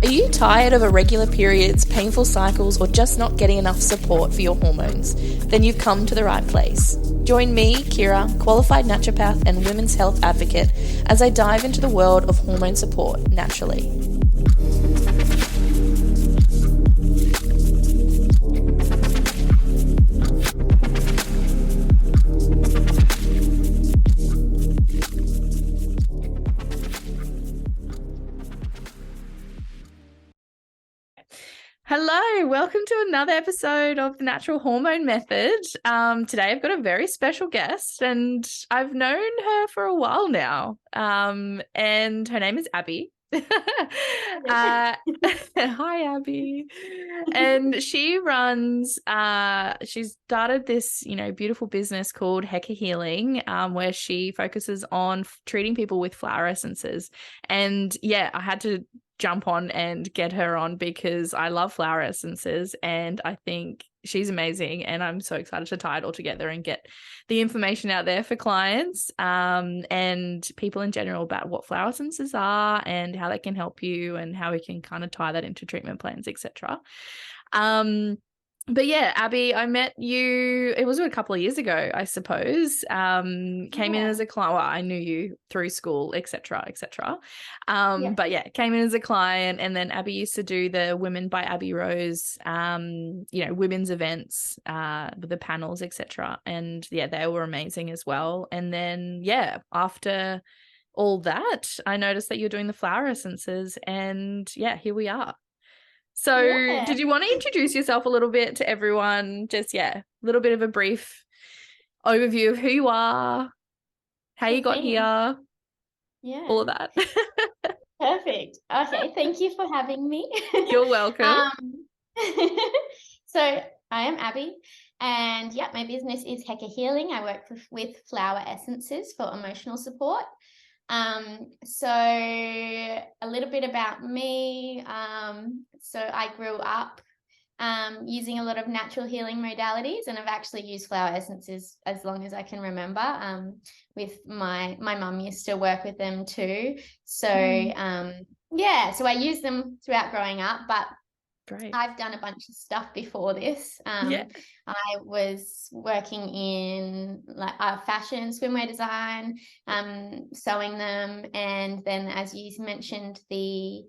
Are you tired of irregular periods, painful cycles, or just not getting enough support for your hormones? Then you've come to the right place. Join me, Kira, qualified naturopath and women's health advocate, as I dive into the world of hormone support naturally. Hello, welcome to another episode of the Natural Hormone Method. Today I've got a very special guest and I've known her for a while now. And her name is Abby. Hi, Abby. And she runs, she's started this, beautiful business called Heka Healing, where she focuses on treating people with flower essences. And yeah, I had to jump on and get her on because I love flower essences and I think she's amazing, and I'm so excited to tie it all together and get the information out there for clients and people in general about what flower essences are and how they can help you and how we can kind of tie that into treatment plans, etc. But yeah, Abby, I met you, it was a couple of years ago, I suppose. Came in as a client. Well, I knew you through school, etc., etc. But yeah, came in as a client, and then Abby used to do the Women by Abby Rose, women's events with the panels, etc. And yeah, they were amazing as well. And then yeah, after all that, I noticed that you're doing the flower essences, and yeah, here we are. So did you want to introduce yourself a little bit to everyone? Just, a little bit of a brief overview of who you are, how you got here, all of that. Perfect. Okay, thank you for having me. You're welcome. So I am Abby, and my business is Heka Healing. I work with flower essences for emotional support. So a little bit about me. So I grew up using a lot of natural healing modalities, and I've actually used flower essences as long as I can remember. With my mum used to work with them too. So so I used them throughout growing up, but Great. I've done a bunch of stuff before this. I was working in fashion, swimwear design, sewing them, and then, as you mentioned, the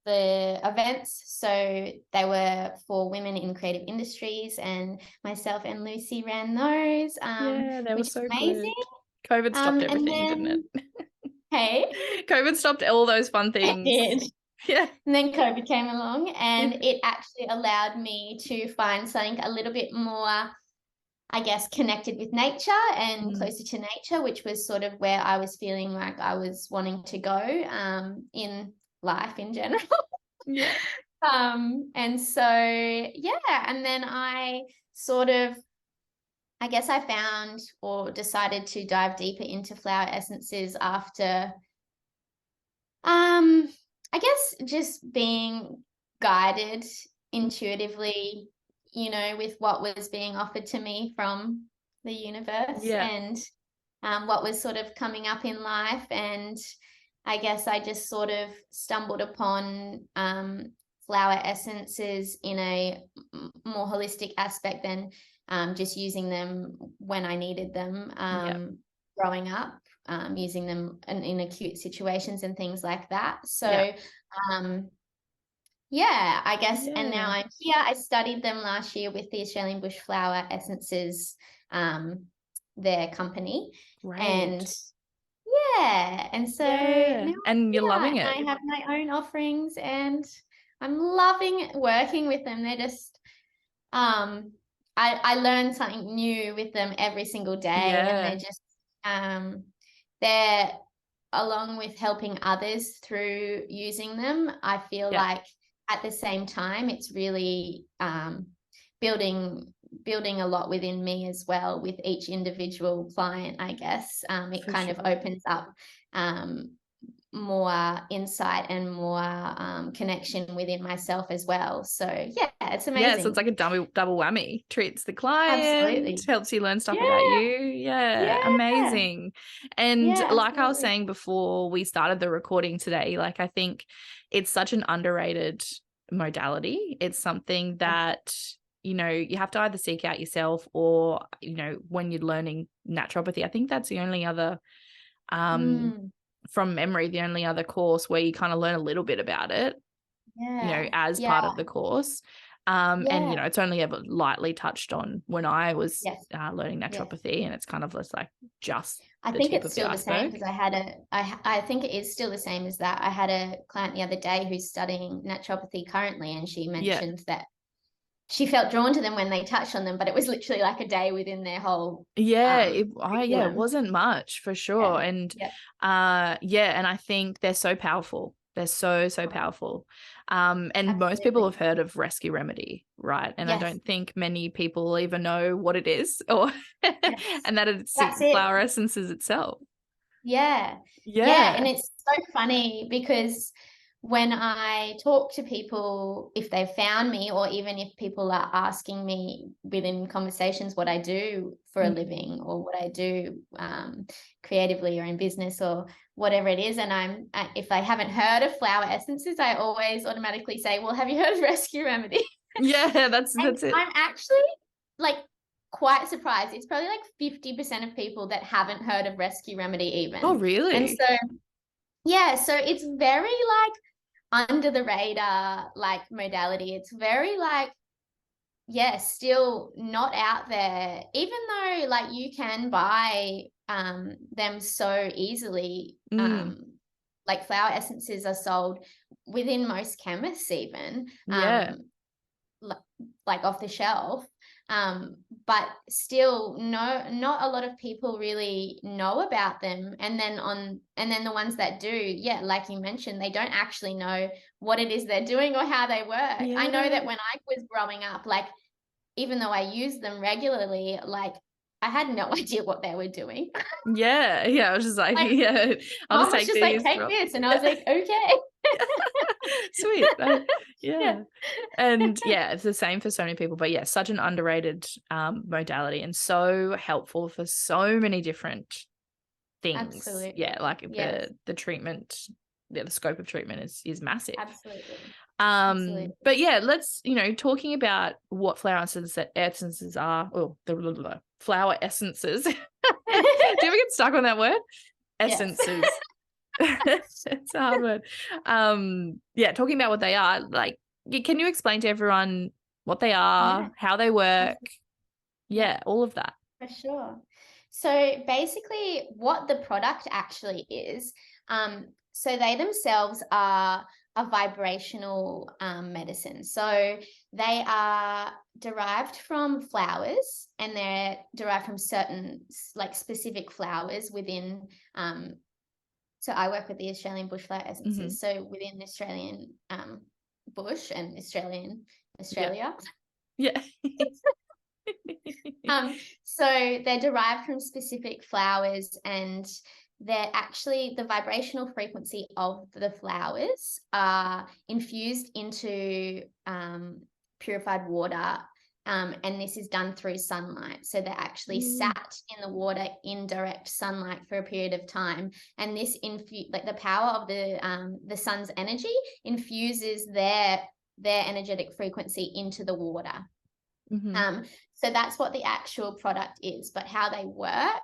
events. So they were for women in creative industries, and myself and Lucy ran those. That was so amazing. Good. COVID stopped everything, didn't it? Hey, COVID stopped all those fun things. It did. Yeah. And then COVID came along, and it actually allowed me to find something a little bit more, I guess, connected with nature and closer to nature, which was sort of where I was feeling like I was wanting to go in life in general. And so, and then I sort of, I guess I found or decided to dive deeper into flower essences after I guess just being guided intuitively, with what was being offered to me from the universe and what was sort of coming up in life. And I guess I just sort of stumbled upon flower essences in a more holistic aspect than just using them when I needed them growing up. Using them in acute situations and things like that. So, I guess, and now I'm here. I studied them last year with the Australian Bush Flower Essences, their company. Right. And so now, and you're loving it. I have my own offerings, and I'm loving working with them. They're just, I learn something new with them every single day, and they're just, they're, along with helping others through using them, I feel like at the same time it's really building a lot within me as well with each individual client, I guess. It kind of opens up more insight and more connection within myself as well. So yeah, it's amazing. Yeah, so it's like a double whammy. Treats the client, Absolutely. helps you learn stuff Yeah. about you. Yeah, Yeah. amazing. And Yeah, like I was absolutely. saying before we started the recording today, like I think it's such an underrated modality. It's something that, you know, you have to either seek out yourself or, you know, when you're learning naturopathy. I think that's the only other from memory, the only other course where you kind of learn a little bit about it, you know, as part of the course. And, you know, it's only ever lightly touched on when I was learning naturopathy, and it's kind of just I the think tip it's of the still the same, iceberg. because I think it is still the same as that. I had a client the other day who's studying naturopathy currently, and she mentioned that she felt drawn to them when they touched on them, but it was literally like a day within their whole it curriculum. wasn't much for sure. And and I think they're so powerful. They're so powerful. And most people have heard of Rescue Remedy, right? And I don't think many people even know what it is, or and that it's flower essences itself. Yeah. And it's so funny because when I talk to people, if they've found me, or even if people are asking me within conversations what I do for a living, or what I do creatively or in business or whatever it is, and if I haven't heard of flower essences, I always automatically say, well, have you heard of Rescue Remedy? Yeah, that's it. I'm actually like quite surprised. It's probably like 50% of people that haven't heard of Rescue Remedy even. Oh, really? And so, yeah, so it's very like under the radar, like modality. It's very like, still not out there, even though like you can buy them so easily. Like flower essences are sold within most chemists even. Like off the shelf, but still not a lot of people really know about them. And then the ones that do, like you mentioned, they don't actually know what it is they're doing or how they work. I know that when I was growing up, like even though I used them regularly, like I had no idea what they were doing. I was just like, I'll just take these. Take this, and I was like, okay. Sweet. And it's the same for so many people, but such an underrated modality, and so helpful for so many different things. Absolutely. Like the treatment, the scope of treatment is massive. Absolutely. But let's, talking about what flower essences are, or the flower essences. Do you ever get stuck on that word? Essences. It's a hard word. Talking about what they are, like, can you explain to everyone what they are, how they work? All of that. For sure. So basically what the product actually is, so they themselves are a vibrational medicine. So they are derived from flowers, and they're derived from certain like specific flowers within so I work with the Australian bushflower essences. So within the Australian bush and Australia. So they're derived from specific flowers, and they're actually the vibrational frequency of the flowers are infused into purified water. And this is done through sunlight. So they're actually sat in the water in direct sunlight for a period of time. And this like the power of the sun's energy infuses their energetic frequency into the water. So that's what the actual product is. But how they work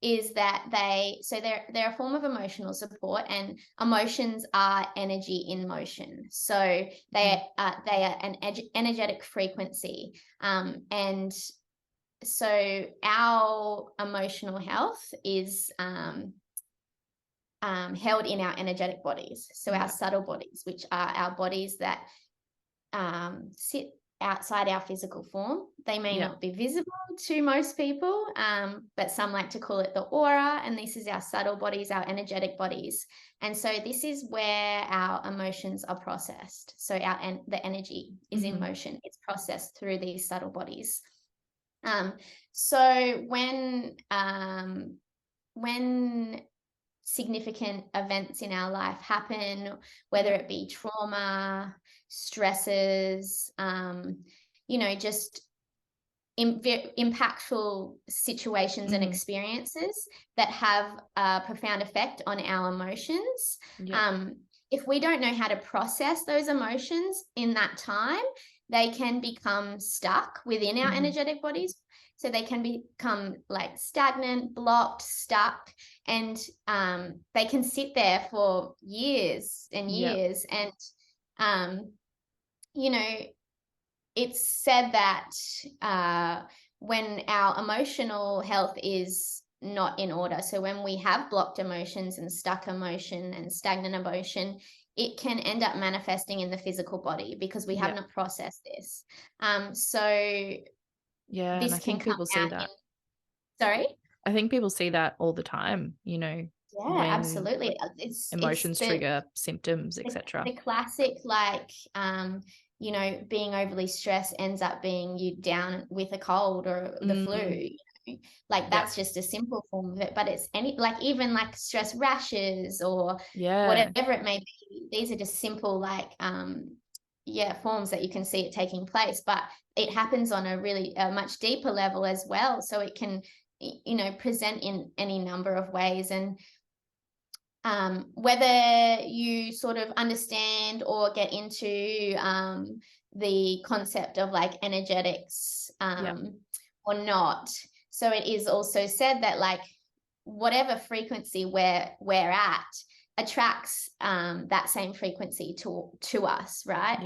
is that they're a form of emotional support, and emotions are energy in motion. So they are an energetic frequency, and so our emotional health is held in our energetic bodies. So our subtle bodies, which are our bodies that sit outside our physical form. They may not be visible to most people, but some like to call it the aura, and this is our subtle bodies, our energetic bodies. And so this is where our emotions are processed. So the energy is in motion. It's processed through these subtle bodies. So when significant events in our life happen, whether it be trauma, stresses, just impactful situations and experiences that have a profound effect on our emotions. If we don't know how to process those emotions in that time, they can become stuck within our energetic bodies. So they can become like stagnant, blocked, stuck, and they can sit there for years and years. And, it's said that when our emotional health is not in order, so when we have blocked emotions and stuck emotion and stagnant emotion, it can end up manifesting in the physical body because we have not processed this. And I think people see that. Sorry? I think people see that all the time, Yeah, absolutely. Emotions trigger symptoms, etc. The classic, being overly stressed ends up being you down with a cold or the flu. That's just a simple form of it, but it's even stress rashes or whatever it may be. These are just simple forms that you can see it taking place, but it happens on a much deeper level as well. So it can, present in any number of ways. And whether you sort of understand or get into the concept of energetics or not. So it is also said that whatever frequency we're at attracts that same frequency to us, right?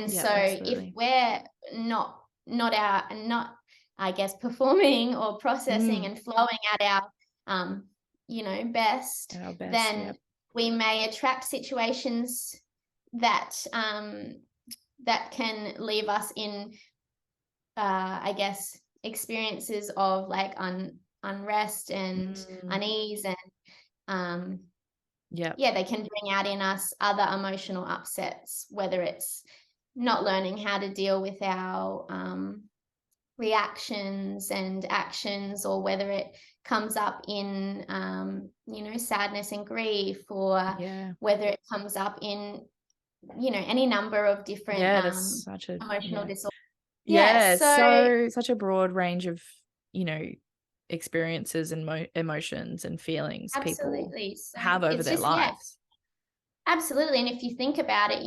So absolutely. if we're not I guess performing or processing and flowing at our best, then we may attract situations that that can leave us in I guess experiences of unrest and unease, and they can bring out in us other emotional upsets, whether it's not learning how to deal with our reactions and actions, or whether it comes up in sadness and grief, or whether it comes up in any number of different emotional disorders. Such a broad range of experiences and emotions and feelings people have over their lives. Absolutely. And if you think about it,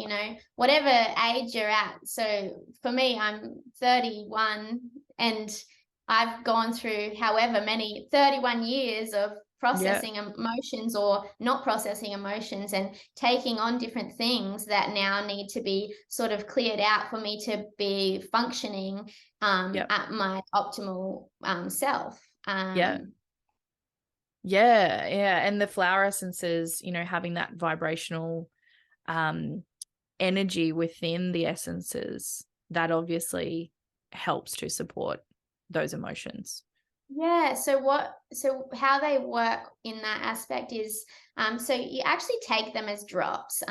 whatever age you're at, so for me, I'm 31 and I've gone through 31 years of processing emotions or not processing emotions and taking on different things that now need to be sort of cleared out for me to be functioning at my optimal self. And the flower essences, having that vibrational energy within the essences, that obviously helps to support those emotions. So how they work in that aspect is so you actually take them as drops.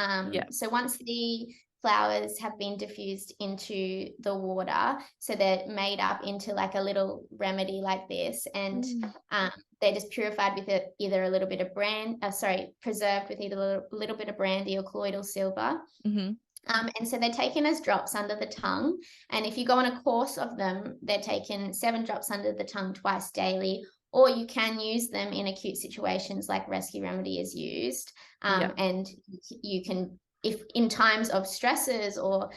So once the flowers have been diffused into the water, so they're made up into a little remedy like this, and they're just purified with either a little bit of preserved with either a little bit of brandy or colloidal silver. And so they're taken as drops under the tongue. And if you go on a course of them, they're taken 7 drops under the tongue twice daily, or you can use them in acute situations like rescue remedy is used. And you can, if in times of stresses or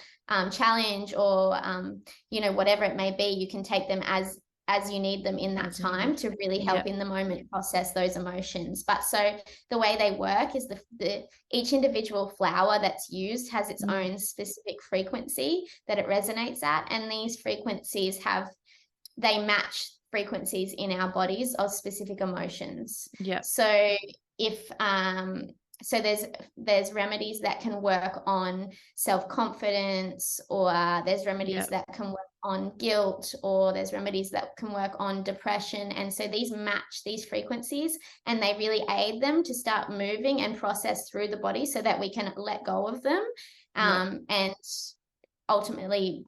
challenge or, whatever it may be, you can take them as you need them in that time to really help in the moment process those emotions. But so the way they work is each individual flower that's used has its own specific frequency that it resonates at, and these frequencies they match frequencies in our bodies of specific emotions. So if so there's remedies that can work on self-confidence, or there's remedies that can work on guilt, or there's remedies that can work on depression. And so these match these frequencies, and they really aid them to start moving and process through the body so that we can let go of them and ultimately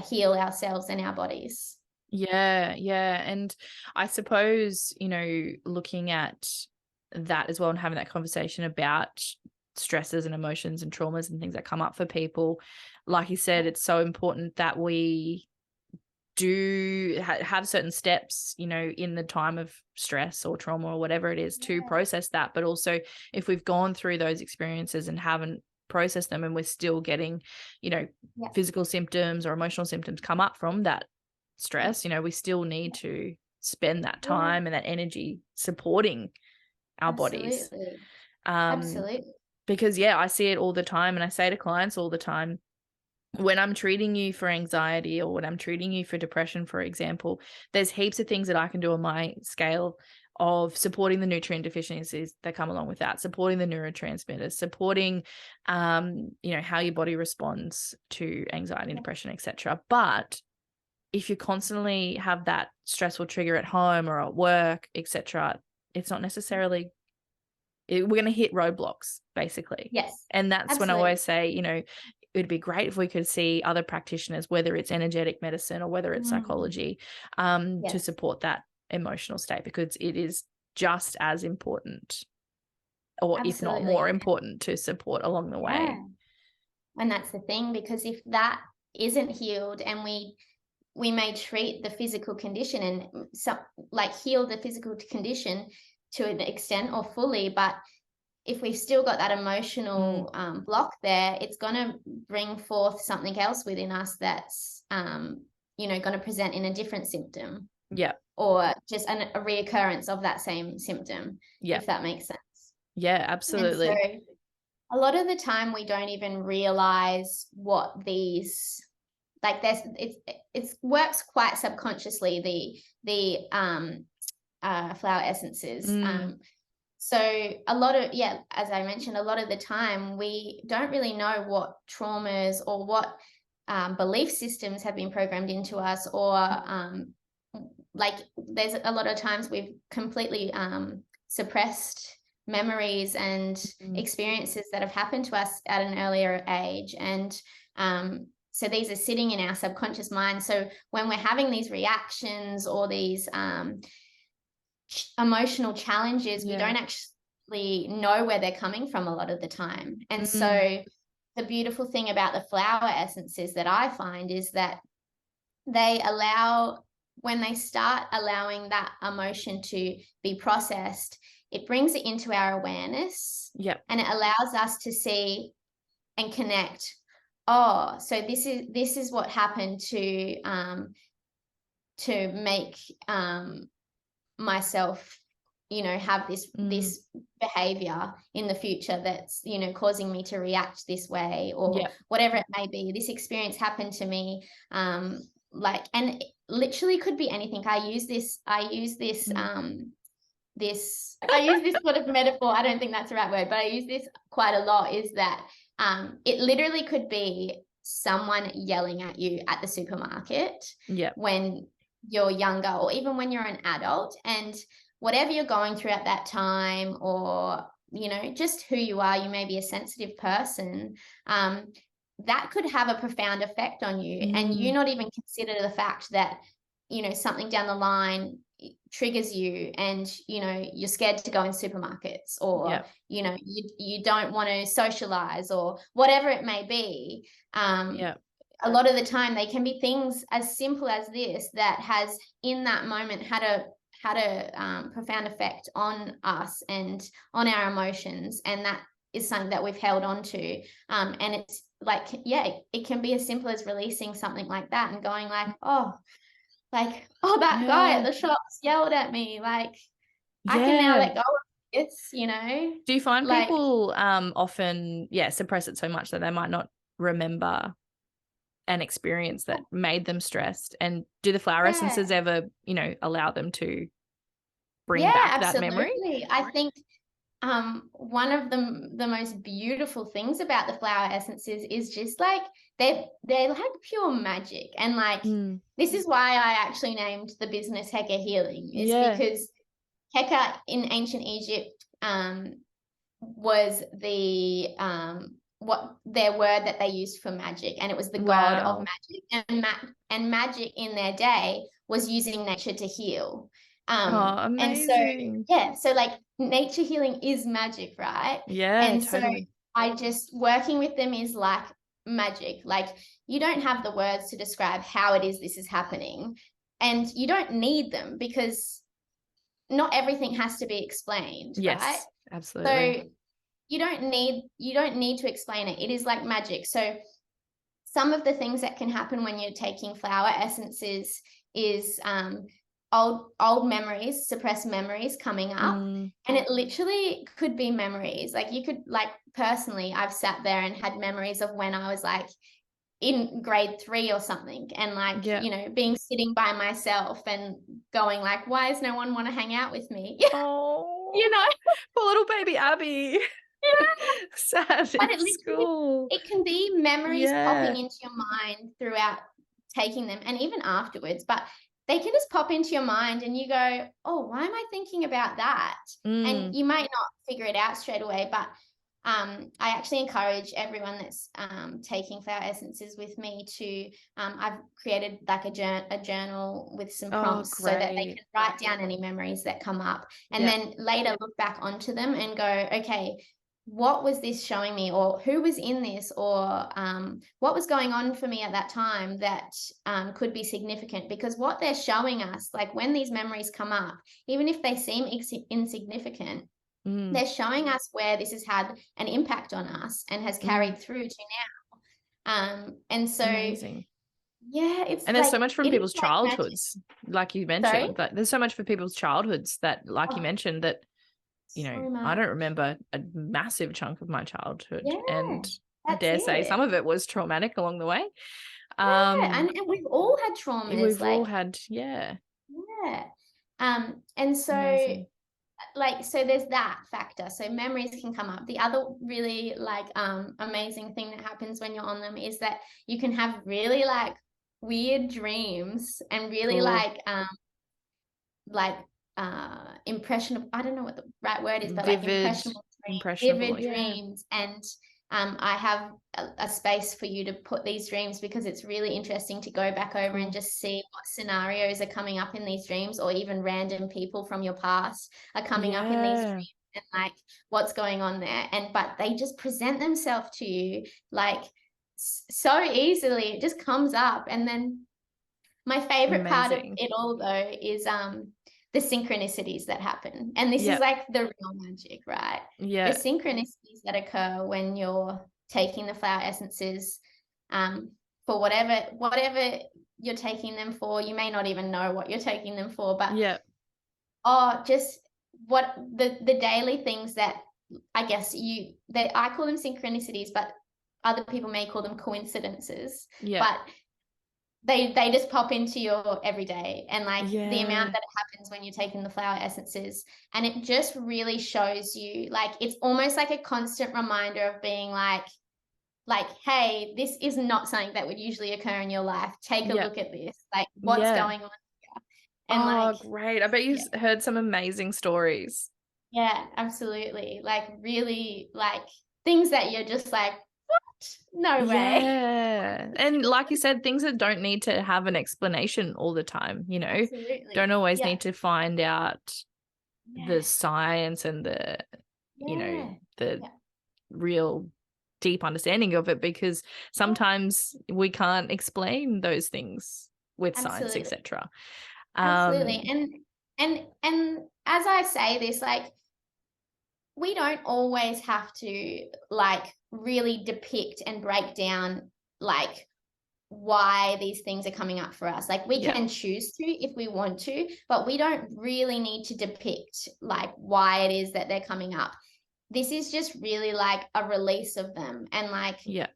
heal ourselves and our bodies. And I suppose looking at that as well, and having that conversation about stresses and emotions and traumas and things that come up for people. Like you said, it's so important that we do have certain steps, you know, in the time of stress or trauma or whatever it is to process that. But also, if we've gone through those experiences and haven't processed them, and we're still getting, you know, physical symptoms or emotional symptoms come up from that stress, you know, we still need to spend that time and that energy supporting our bodies. Absolutely. Because I see it all the time, and I say to clients all the time, when I'm treating you for anxiety or when I'm treating you for depression, for example, there's heaps of things that I can do on my scale of supporting the nutrient deficiencies that come along with that, supporting the neurotransmitters, supporting, you know, how your body responds to anxiety and depression, etc. But if you constantly have that stressful trigger at home or at work, etc., it's not necessarily, we're going to hit roadblocks, basically. Yes. And that's when I always say, you know, it'd be great if we could see other practitioners, whether it's energetic medicine or whether it's psychology, to support that emotional state, because it is just as important, or if not more important, to support along the way. And that's the thing, because if that isn't healed, and we may treat the physical condition and heal the physical condition to an extent or fully, but if we've still got that emotional block there, it's going to bring forth something else within us that's, you know, going to present in a different symptom. Yeah. Or just a reoccurrence of that same symptom, if that makes sense. Yeah, absolutely. And so a lot of the time we don't even realize what these, like, it works quite subconsciously, the flower essences. So a lot of, as I mentioned, a lot of the time we don't really know what traumas or what belief systems have been programmed into us, or like there's a lot of times we've completely suppressed memories and experiences that have happened to us at an earlier age. And so these are sitting in our subconscious mind. So when we're having these reactions or these emotional challenges, we don't actually know where they're coming from a lot of the time. And so the beautiful thing about the flower essences that I find is that they allow, when they start allowing that emotion to be processed, it brings it into our awareness. And it allows us to see and connect, oh, so this is what happened to make myself, you know, have this behavior in the future that's, you know, causing me to react this way, or whatever it may be. This experience happened to me, like, and it literally could be anything. I use this sort of metaphor. I don't think that's the right word, but I use this quite a lot, is that it literally could be someone yelling at you at the supermarket when you're younger, or even when you're an adult, and whatever you're going through at that time, or, you know, just who you are, you may be a sensitive person, that could have a profound effect on you, and you not even consider the fact that, you know, something down the line triggers you, and, you know, you're scared to go in supermarkets, or you know, you don't want to socialize, or whatever it may be. A lot of the time they can be things as simple as this that has in that moment had a profound effect on us and on our emotions, and that is something that we've held on to, and it's like, it can be as simple as releasing something like that and going like, that guy at the shops yelled at me, like, I can now let go of this, you know. Do you find people often suppress it so much that they might not remember an experience that made them stressed? And do the flower essences ever, you know, allow them to bring back that memory? I think one of the most beautiful things about the flower essences is just like they're like pure magic. And like this is why I actually named the business Heka Healing, is because Heka in ancient Egypt was the what their word that they used for magic, and it was the god of magic, and magic in their day was using nature to heal. Amazing. And so like nature healing is magic, right? Yeah, And so totally. I just, working with them is like magic. Like, you don't have the words to describe how it is this is happening, and you don't need them, because not everything has to be explained, right? Yes, absolutely. So you don't need to explain it. It is like magic. So some of the things that can happen when you're taking flower essences is old memories, suppressed memories coming up. And it literally could be memories. Like, you could, like, personally, I've sat there and had memories of when I was like in grade 3 or something, and like, Yeah. being sitting by myself and going like, why does no one want to hang out with me? Oh, you know poor little baby Abby. Sad But in school. it can be memories Yeah. popping into your mind throughout taking them, and even afterwards. But they can just pop into your mind and you go, oh, why am I thinking about that? And you might not figure it out straight away, but I actually encourage everyone that's taking flower essences with me to, I've created like a journal with some Oh, prompts so that they great. can write down any memories that come up, and Yeah. then later look back onto them and go, okay, what was this showing me, or who was in this, or what was going on for me at that time that could be significant. Because what they're showing us, like when these memories come up, even if they seem insignificant, they're showing us where this has had an impact on us and has carried through to now. And so, Amazing. yeah, it's And there's like, so much from it is people's like magic. childhoods, like you Sorry? mentioned. Like, there's so much for people's childhoods that, like you Oh, mentioned, that, so I don't much. remember a massive chunk of my childhood, Yeah, and I that's dare say some it. of it was traumatic along the way. Yeah, and we've all had traumas, We've all like, had, yeah, yeah. And so, amazing. like, so there's that factor. So memories can come up. The other really like amazing thing that happens when you're on them is that you can have really like weird dreams, and really Cool. like impressionable, I don't know what the right word is, but like Vivid, impressionable dreams, impressionable. vivid Yeah. dreams. And I have a space for you to put these dreams, because it's really interesting to go back over and Cool. just see what scenarios are coming up in these dreams, or even random people from your past are coming up in these Yeah. dreams, and like what's going on there. And but they just present themselves to you like so easily. It just comes up. And then my favorite part of Amazing. it all, though, is the synchronicities that happen. And this is Yeah. like the real magic, right? The Yeah. synchronicities that occur when you're taking the flower essences, for whatever you're taking them for. You may not even know what you're taking them for, but Yeah. just what the daily things that, I guess, that I call them synchronicities, but other people may call them coincidences. Yeah. But they just pop into your everyday, and like the amount Yeah. that it happens when you're taking the flower essences, and it just really shows you, like, it's almost like a constant reminder of being like, hey, this is not something that would usually occur in your life. Take a Yeah. look at this, like, what's Yeah. going on here. And Oh, like, great. I bet you've yeah, heard some amazing stories. yeah, absolutely, like, really, like, things that you're just like, what? No way. Yeah. And like you said, things that don't need to have an explanation all the time, Absolutely. don't always Yeah. need to find out the Yeah. science and Yeah. the Yeah. real deep understanding of it, because sometimes we can't explain those things with science, Absolutely. etc. Absolutely. And as I say this, like, we don't always have to like really depict and break down like why these things are coming up for us. Like, we Yeah. can choose to if we want to, but we don't really need to depict like why it is that they're coming up. This is just really like a release of them. And like, Yeah.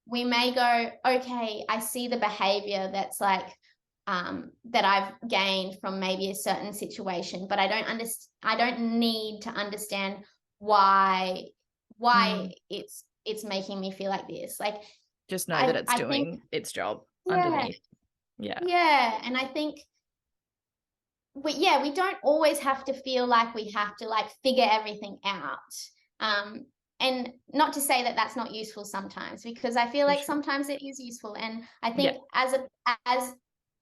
we may go, okay, I see the behavior that's like that I've gained from maybe a certain situation, but I don't need to understand why it's making me feel like this. Like, Just know that it's I think, doing its job yeah, underneath. Yeah. yeah. And I think we don't always have to feel like we have to like figure everything out. Um, and not to say that that's not useful sometimes, because I feel For like sure. sometimes it is useful. And I Yeah. think as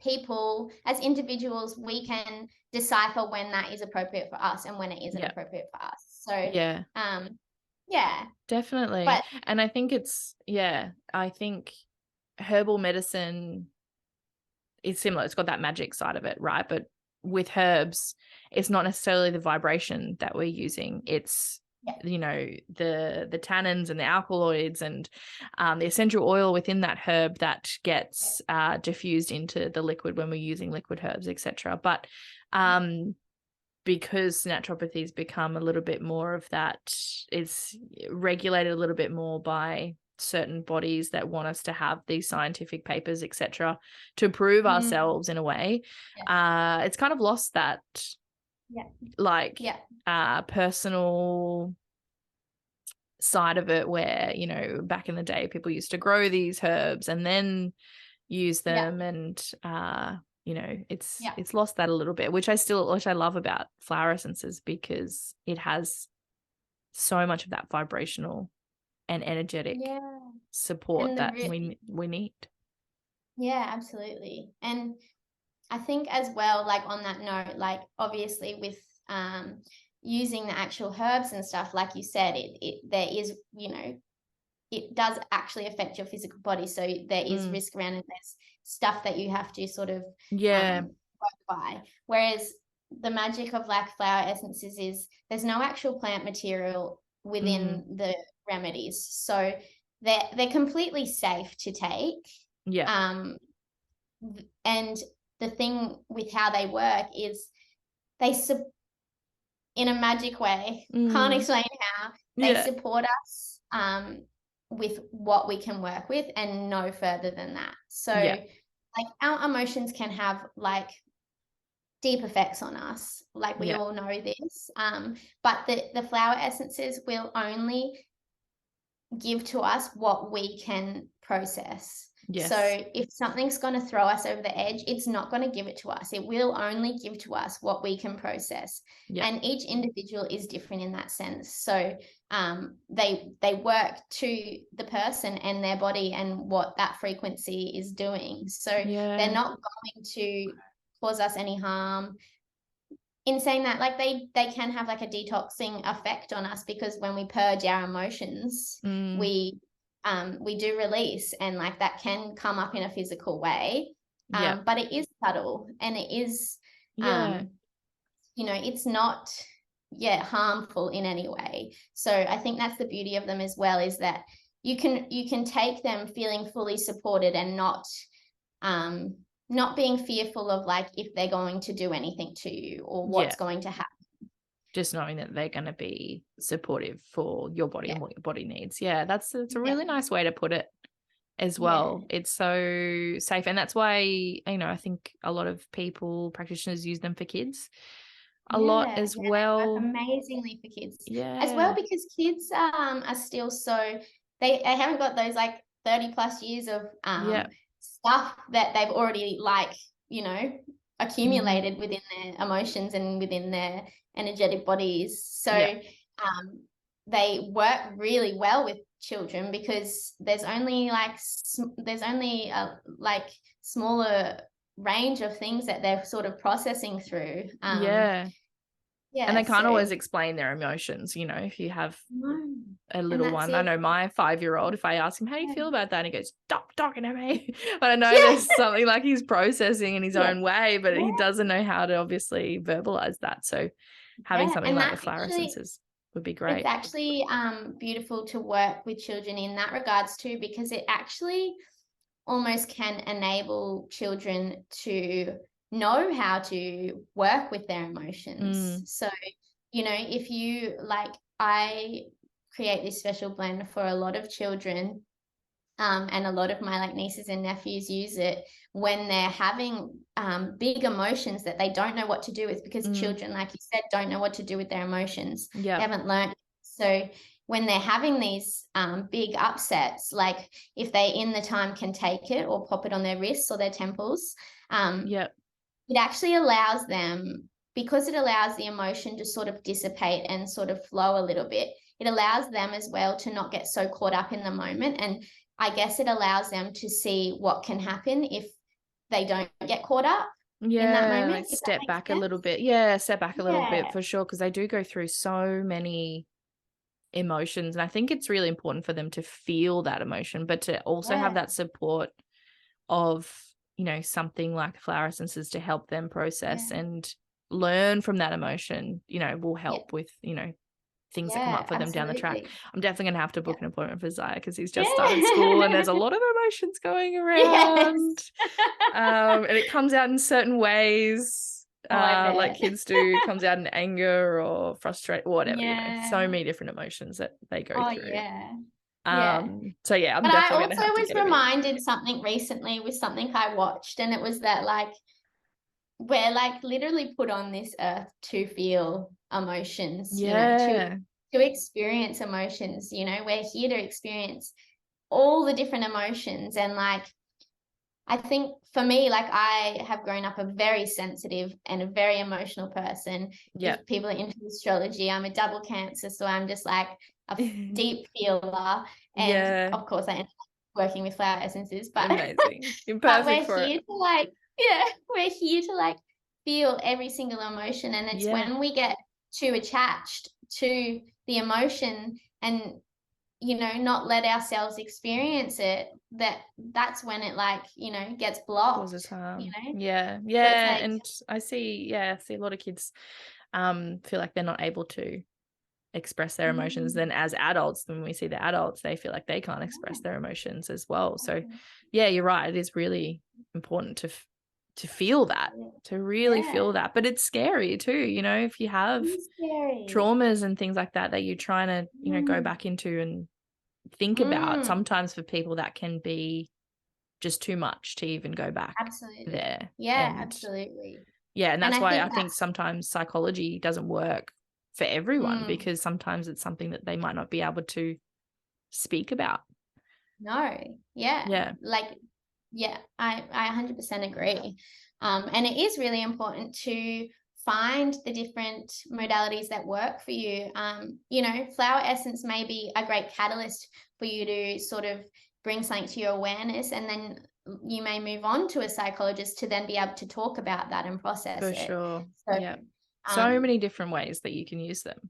people, as individuals, we can decipher when that is appropriate for us and when it isn't appropriate for us. So yeah, yeah, definitely. but And I think I think herbal medicine is similar. It's got that magic side of it, right? But with herbs, it's not necessarily the vibration that we're using. It's you know, the tannins and the alkaloids and the essential oil within that herb that gets diffused into the liquid when we're using liquid herbs, etc. But because naturopathy's become a little bit more of that, it's regulated a little bit more by certain bodies that want us to have these scientific papers, etc., to prove ourselves in a way. It's kind of lost that personal side of it, where, you know, back in the day people used to grow these herbs and then use them, and you know, it's lost that a little bit, which I love about flower essences, because it has so much of that vibrational and energetic support and that we need. Yeah, absolutely. And I think as well, like on that note, like obviously with using the actual herbs and stuff, like you said, there is, you know, it does actually affect your physical body. So there is risk around it. There's stuff that you have to sort of work by. Whereas the magic of like flower essences is there's no actual plant material within the remedies. So they're completely safe to take. And the thing with how they work is they in a magic way, can't explain how, they support us with what we can work with and no further than that. So like our emotions can have like deep effects on us, like we all know this, but the flower essences will only give to us what we can process. So if something's going to throw us over the edge, it's not going to give it to us. It will only give to us what we can process. And each individual is different in that sense. So they work to the person and their body and what that frequency is doing. So they're not going to cause us any harm. In saying that, like they can have like a detoxing effect on us, because when we purge our emotions, we do release, and like that can come up in a physical way. But it is subtle, and it is you know, it's not harmful in any way. So I think that's the beauty of them as well, is that you can take them feeling fully supported and not being fearful of like if they're going to do anything to you or what's going to happen. Just knowing that they're going to be supportive for your body and what your body needs. It's a really nice way to put it as well. It's so safe. And that's why, you know, I think a lot of practitioners use them for kids a lot as well. Amazingly for kids as well, because kids are still so, they haven't got those like 30 plus years of stuff that they've already like, you know, accumulated within their emotions and within their energetic bodies. So they work really well with children, because there's only a like smaller range of things that they're sort of processing through. And they can't always explain their emotions, you know, if you have a little one. I know my 5-year-old, if I ask him, how do you feel about that? And he goes, stop talking to me. But I know there's something like he's processing in his own way, but he doesn't know how to obviously verbalize that. So having something like the flower essences would be great. It's actually beautiful to work with children in that regards too, because it actually almost can enable children to know how to work with their emotions. So, you know, if you like, I create this special blend for a lot of children, and a lot of my like nieces and nephews use it when they're having big emotions that they don't know what to do with, because children, like you said, don't know what to do with their emotions. They haven't learned. So when they're having these big upsets, like if they in the time can take it or pop it on their wrists or their temples, it actually allows them, because it allows the emotion to sort of dissipate and sort of flow a little bit, it allows them as well to not get so caught up in the moment. And I guess it allows them to see what can happen if they don't get caught up in that Yeah, moment. like If that step makes back a sense. little bit. Yeah, step back a little bit Yeah. for sure, because they do go through so many emotions, and I think it's really important for them to feel that emotion, but to also have that support of, you know, something like flower essences to help them process and learn from that emotion, you know, will help with, you know, things that come up for them down the track. Absolutely. I'm definitely going to have to book an appointment for Zaya, because he's just started school and Yeah. there's a lot of emotions going Yes. around. And it comes out in certain ways, Oh, I like bet. kids do. It comes out in anger or frustration, whatever, you know, so Yeah. many different emotions that they go Oh, through. yeah. Yeah. So yeah, I'm But I definitely going to also have to was get him in. reminded something recently with something I watched, and it was that like we're like literally put on this earth to feel emotions, you know, Yeah. to experience emotions, you know, we're here to experience all the different emotions. And like I think for me, like I have grown up a very sensitive and a very emotional person. Yeah. If people are into astrology, I'm a double Cancer, so I'm just like a deep feeler. And Yeah. of course, I end up working with flower essences, but Amazing. You're but perfect for it. we're here to like feel every single emotion, and it's Yeah. when we get too attached to the emotion and you know not let ourselves experience it, that's when it like you know gets Causes blocked, you harm. know. Yeah. So it's Yeah. like And I see a lot of kids feel like they're not able to express their emotions. Then as adults, when we see the adults, they feel like they can't express their emotions as well. So yeah, you're right. It is really important to feel that, to really feel that. But it's scary too, you know, if you have it's scary. traumas and things like that you're trying to, you know, go back into and think about. Sometimes for people that can be just too much to even go back Absolutely. there. Yeah, And absolutely. yeah, and And that's I why think I think that's sometimes psychology doesn't work for everyone, because sometimes it's something that they might not be able to speak about. no, yeah, Yeah. like yeah, I 100% agree. And it is really important to find the different modalities that work for you. You know, flower essence may be a great catalyst for you to sort of bring something to your awareness, and then you may move on to a psychologist to then be able to talk about that and process For it. sure. So, Yeah. So um, many different ways that you can use them.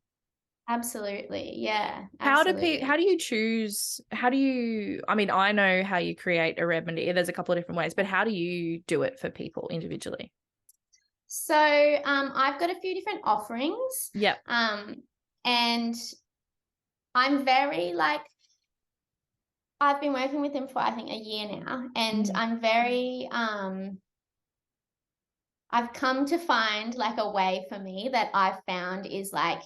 absolutely, yeah, How absolutely. do you choose, I mean, I know how you create a remedy. There's a couple of different ways, but how do you do it for people individually? So, I've got a few different offerings. Yep. And I'm very like I've been working with him for I think a year now, and I'm very I've come to find like a way for me that I've found is like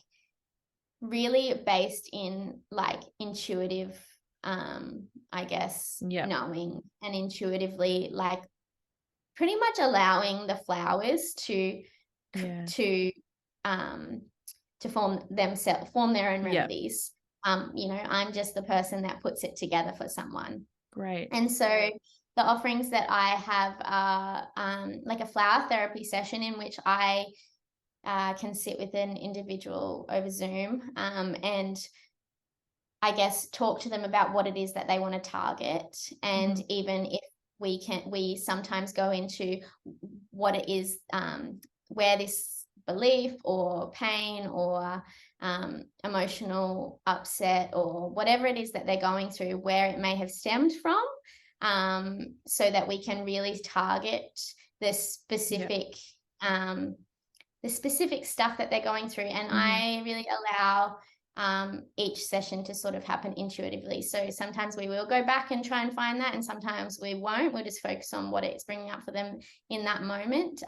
really based in like intuitive I guess Yep. knowing and intuitively like pretty much allowing the flowers to Yeah. to um to form their own Yep. remedies. You know, I'm just the person that puts it together for someone. Great. And so the offerings that I have are like a flower therapy session in which I can sit with an individual over Zoom and I guess talk to them about what it is that they want to target. And even if we sometimes go into what it is, where this belief or pain or emotional upset or whatever it is that they're going through, where it may have stemmed from, so that we can really target the specific the specific stuff that they're going through. And I really allow each session to sort of happen intuitively. So sometimes we will go back and try and find that, and sometimes we won't. We'll just focus on what it's bringing up for them in that moment.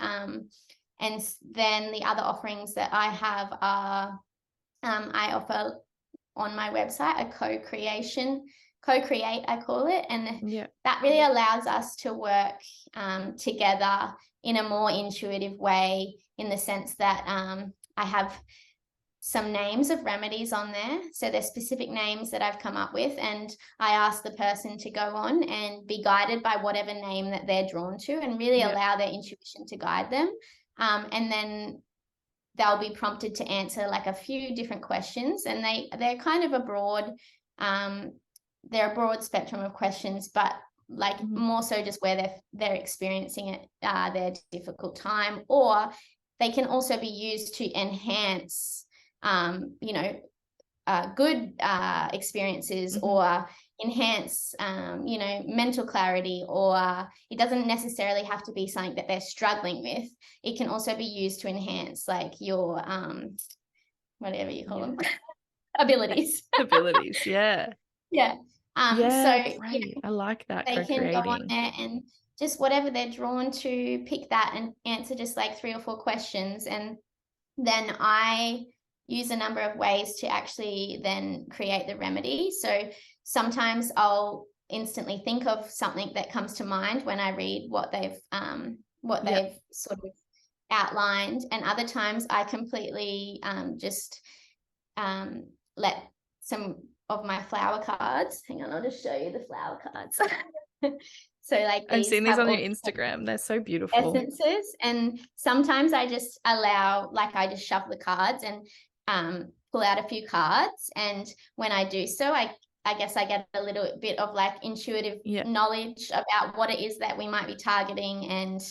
And then the other offerings that I have are I offer on my website a co-create, I call it. And that really allows us to work together in a more intuitive way, in the sense that I have some names of remedies on there. So there's specific names that I've come up with, and I ask the person to go on and be guided by whatever name that they're drawn to, and really allow their intuition to guide them. And then they'll be prompted to answer like a few different questions, and they're kind of they're a broad spectrum of questions, but like more so just where they're experiencing it, their difficult time, or they can also be used to enhance, you know, good experiences, or enhance, you know, mental clarity, or it doesn't necessarily have to be something that they're struggling with. It can also be used to enhance like your whatever you call them, abilities. Abilities, yeah. Yeah. Yeah, So great. I like that, they can go on co-creating. there and just whatever they're drawn to, pick that and answer just like 3 or 4 questions. And then I use a number of ways to actually then create the remedy. So sometimes I'll instantly think of something that comes to mind when I read what they've sort of outlined. And other times I completely just let some of my flower cards, hang on, I'll just show you the flower cards. So like I've these seen these have on all your Instagram. They're so beautiful. essences, and sometimes I just allow, like I just shuffle the cards and pull out a few cards, and when I do so, I guess I get a little bit of like intuitive knowledge about what it is that we might be targeting. And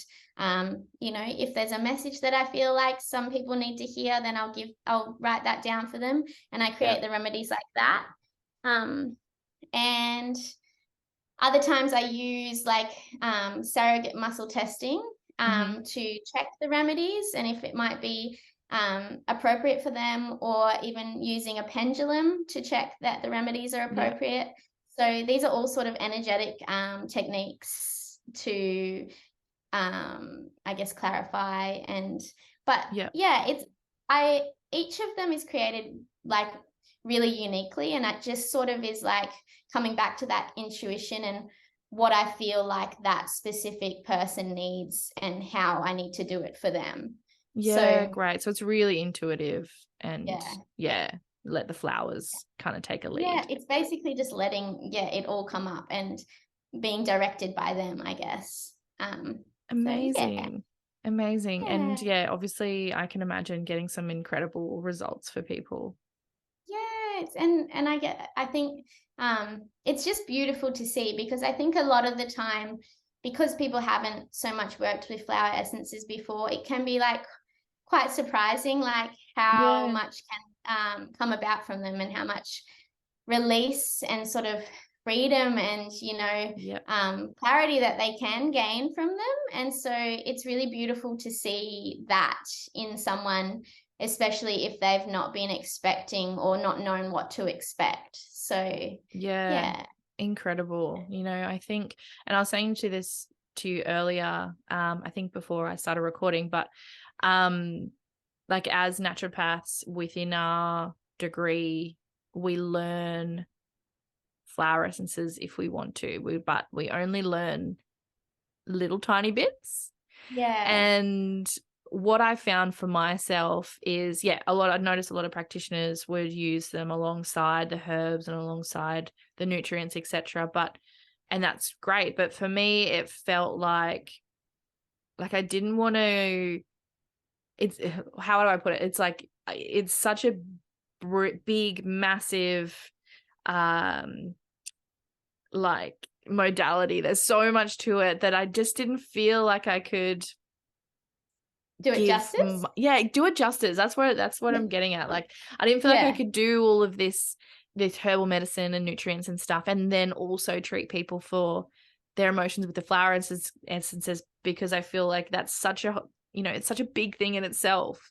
you know, if there's a message that I feel like some people need to hear, then I'll write that down for them, and I create the remedies like that. And other times I use like surrogate muscle testing to check the remedies and if it might be appropriate for them, or even using a pendulum to check that the remedies are appropriate. So these are all sort of energetic techniques to, I guess, clarify. Each of them is created like really uniquely, and it just sort of is like coming back to that intuition and what I feel like that specific person needs and how I need to do it for them. Great. So it's really intuitive, and let the flowers kind of take a lead. Yeah, it's basically just letting it all come up and being directed by them, I guess. Amazing. And obviously I can imagine getting some incredible results for people. Yes, and I think it's just beautiful to see, because I think a lot of the time, because people haven't so much worked with flower essences before, it can be like quite surprising, like how much can come about from them, and how much release and sort of freedom and, you know, clarity that they can gain from them. And so it's really beautiful to see that in someone, especially if they've not been expecting or not known what to expect. So incredible. You know, I think, and I was saying to you earlier, I think before I started recording, but like as naturopaths within our degree, we learn flower essences if we want to, but we only learn little tiny bits. And what I found for myself is, I noticed a lot of practitioners would use them alongside the herbs and alongside the nutrients, etc. And that's great. But for me, it felt like I didn't want to, how do I put it? It's like, it's such a big, massive, like modality. There's so much to it that I just didn't feel like I could do it justice. Do it justice. That's what I'm getting at. Like, I didn't feel like I could do all of this herbal medicine and nutrients and stuff, and then also treat people for their emotions with the flower essences, because I feel like that's such a, you know, it's such a big thing in itself.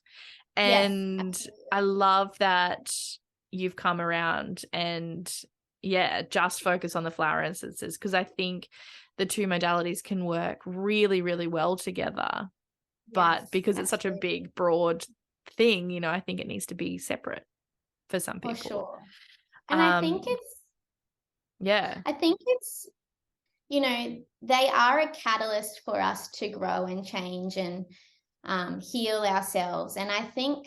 And I love that you've come around and just focus on the flower essences, because I think the two modalities can work really, really well together. But because it's such a big, broad thing, you know, I think it needs to be separate for some people. For sure. And I think it's, you know, they are a catalyst for us to grow and change and heal ourselves. And I think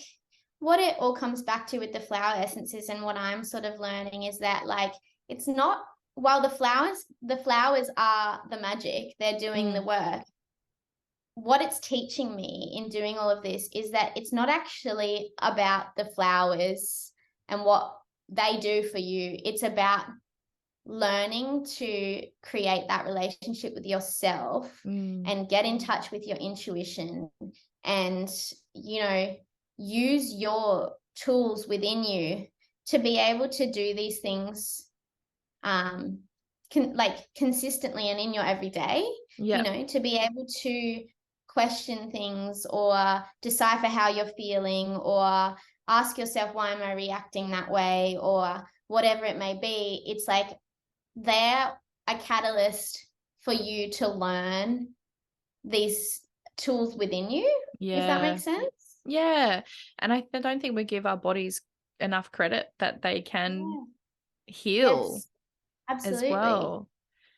what it all comes back to with the flower essences, and what I'm sort of learning, is that like, it's not, while the flowers are the magic, they're doing the work. What it's teaching me in doing all of this is that it's not actually about the flowers and what they do for you. It's about learning to create that relationship with yourself and get in touch with your intuition and, you know, use your tools within you to be able to do these things consistently and in your everyday, you know, to be able to question things or decipher how you're feeling or ask yourself, why am I reacting that way, or whatever it may be. It's like they're a catalyst for you to learn these tools within you, if that makes sense. Yeah. And I don't think we give our bodies enough credit that they can heal as well.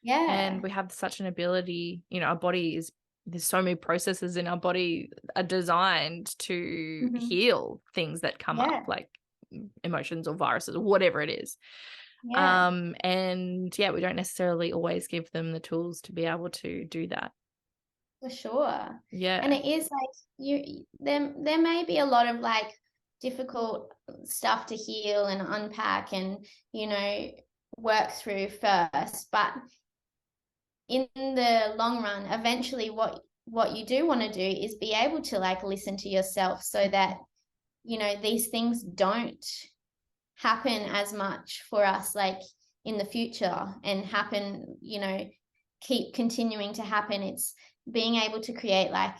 Yeah. And we have such an ability, you know, our body is, there's so many processes in our body are designed to heal things that come up, like emotions or viruses or whatever it is. And yeah, we don't necessarily always give them the tools to be able to do that. For sure. Yeah. And it is like there may be a lot of like difficult stuff to heal and unpack and, you know, work through first, but in the long run, eventually what you do want to do is be able to like listen to yourself so that, you know, these things don't happen as much for us like in the future and happen, you know, keep continuing to happen. It's being able to create like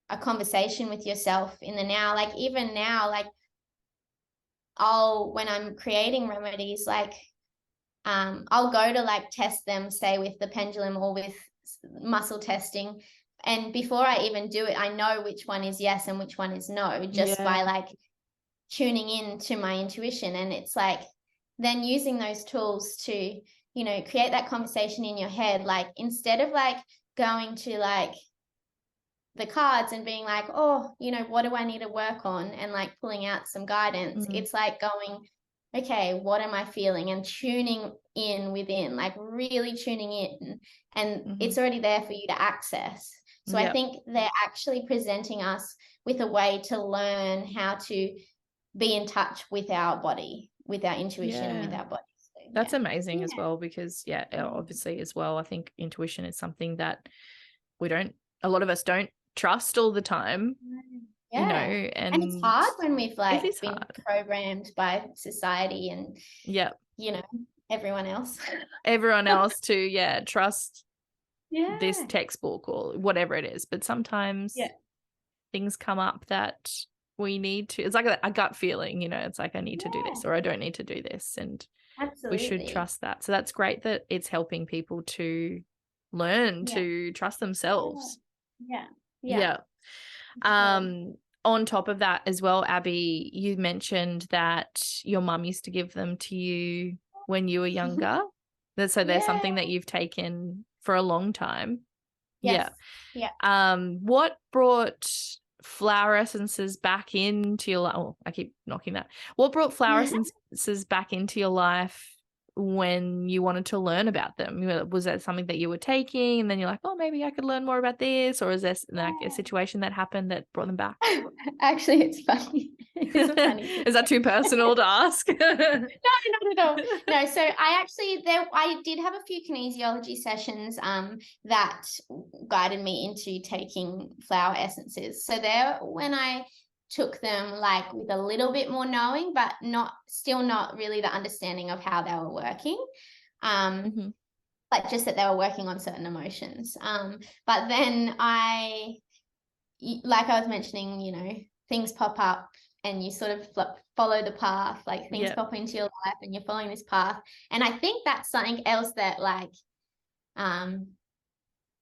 a conversation with yourself in the now. Like even now, like when I'm creating remedies, like I'll go to like test them, say with the pendulum or with muscle testing. And before I even do it, I know which one is yes and which one is no, just by like tuning in to my intuition. And it's like then using those tools to, you know, create that conversation in your head. Like instead of like going to like the cards and being like, oh, you know, what do I need to work on? And like pulling out some guidance. It's like going, okay, what am I feeling? And tuning in within, like really tuning in. And it's already there for you to access. So I think they're actually presenting us with a way to learn how to be in touch with our body, with our intuition and with our body. So, that's amazing as well, because obviously as well, I think intuition is something that a lot of us don't trust all the time, you know, and it's hard when we've like been hard. programmed by society and you know, everyone else to trust this textbook or whatever it is. But sometimes things come up that we need to, it's like a gut feeling, you know, it's like I need to do this or I don't need to do this, and we should trust that. So that's great that it's helping people to learn to trust themselves. On top of that as well, Abby, you mentioned that your mum used to give them to you when you were younger. So they're something that you've taken for a long time. What brought flower essences back into your life? Oh, I keep knocking that. What brought flower essences back into your life when you wanted to learn about them? Was that something that you were taking and then you're like, oh, maybe I could learn more about this? Or is there like a situation that happened that brought them back? Actually, it's funny. It's a funny thing. Is that too personal to ask? No, not at all. No, so I did have a few kinesiology sessions that guided me into taking flower essences. So there, when I took them like with a little bit more knowing, but still not really the understanding of how they were working. Like just that they were working on certain emotions. But then like I was mentioning, you know, things pop up and you sort of follow the path, like things pop into your life and you're following this path. And I think that's something else that like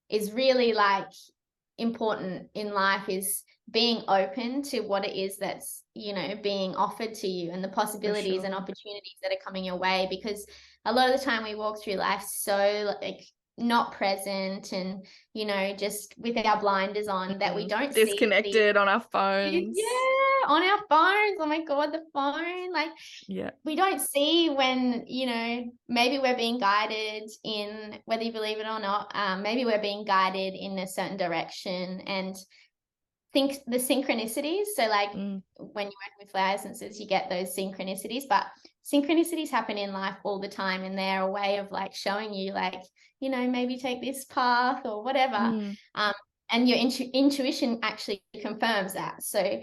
is really like important in life, is being open to what it is that's, you know, being offered to you and the possibilities and opportunities that are coming your way. Because a lot of the time we walk through life so like not present and, you know, just with our blinders on that we don't disconnected on our phones. On our phones. Oh my God, the phone. Like we don't see when, you know, maybe we're being guided in, whether you believe it or not, maybe we're being guided in a certain direction. And think the synchronicities. So like when you work with flower essences, you get those synchronicities, but synchronicities happen in life all the time, and they're a way of like showing you like, you know, maybe take this path or whatever. And your intuition actually confirms that. So,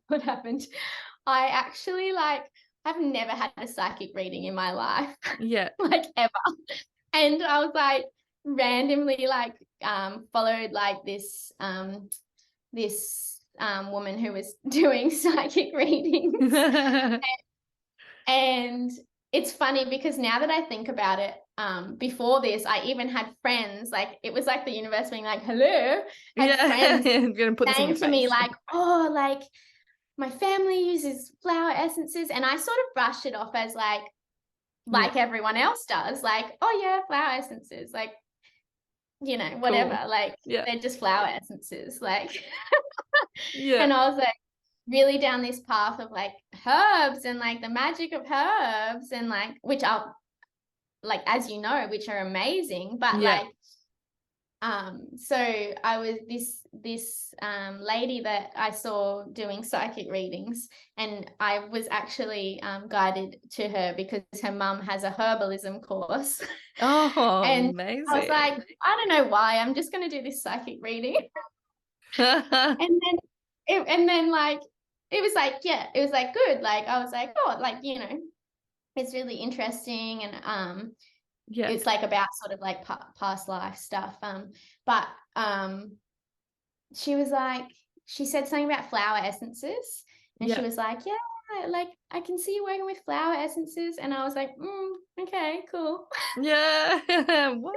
what happened? I actually I've never had a psychic reading in my life. Yeah. Like ever. And I was like randomly followed like this woman who was doing psychic readings. And it's funny because now that I think about it, before this, I even had friends, like it was like the universe being like, hello, friends gonna put saying to me like, oh, like my family uses flower essences. And I sort of brushed it off as like everyone else does, like, oh yeah, flower essences, like, you know, whatever, cool. Like they're just flower essences, like. And I was like really down this path of like herbs and like the magic of herbs and like, which are like, as you know, which are amazing, but so I was this lady that I saw doing psychic readings, and I was actually guided to her because her mum has a herbalism course. Oh, and amazing. I was like, I don't know why, I'm just going to do this psychic reading. and then like it was like, it was like good, like I was like, oh, like, you know, it's really interesting, and it's like about sort of like past life stuff, but she was like, she said something about flower essences, and she was like, yeah, like I can see you working with flower essences, and I was like, okay, cool. What?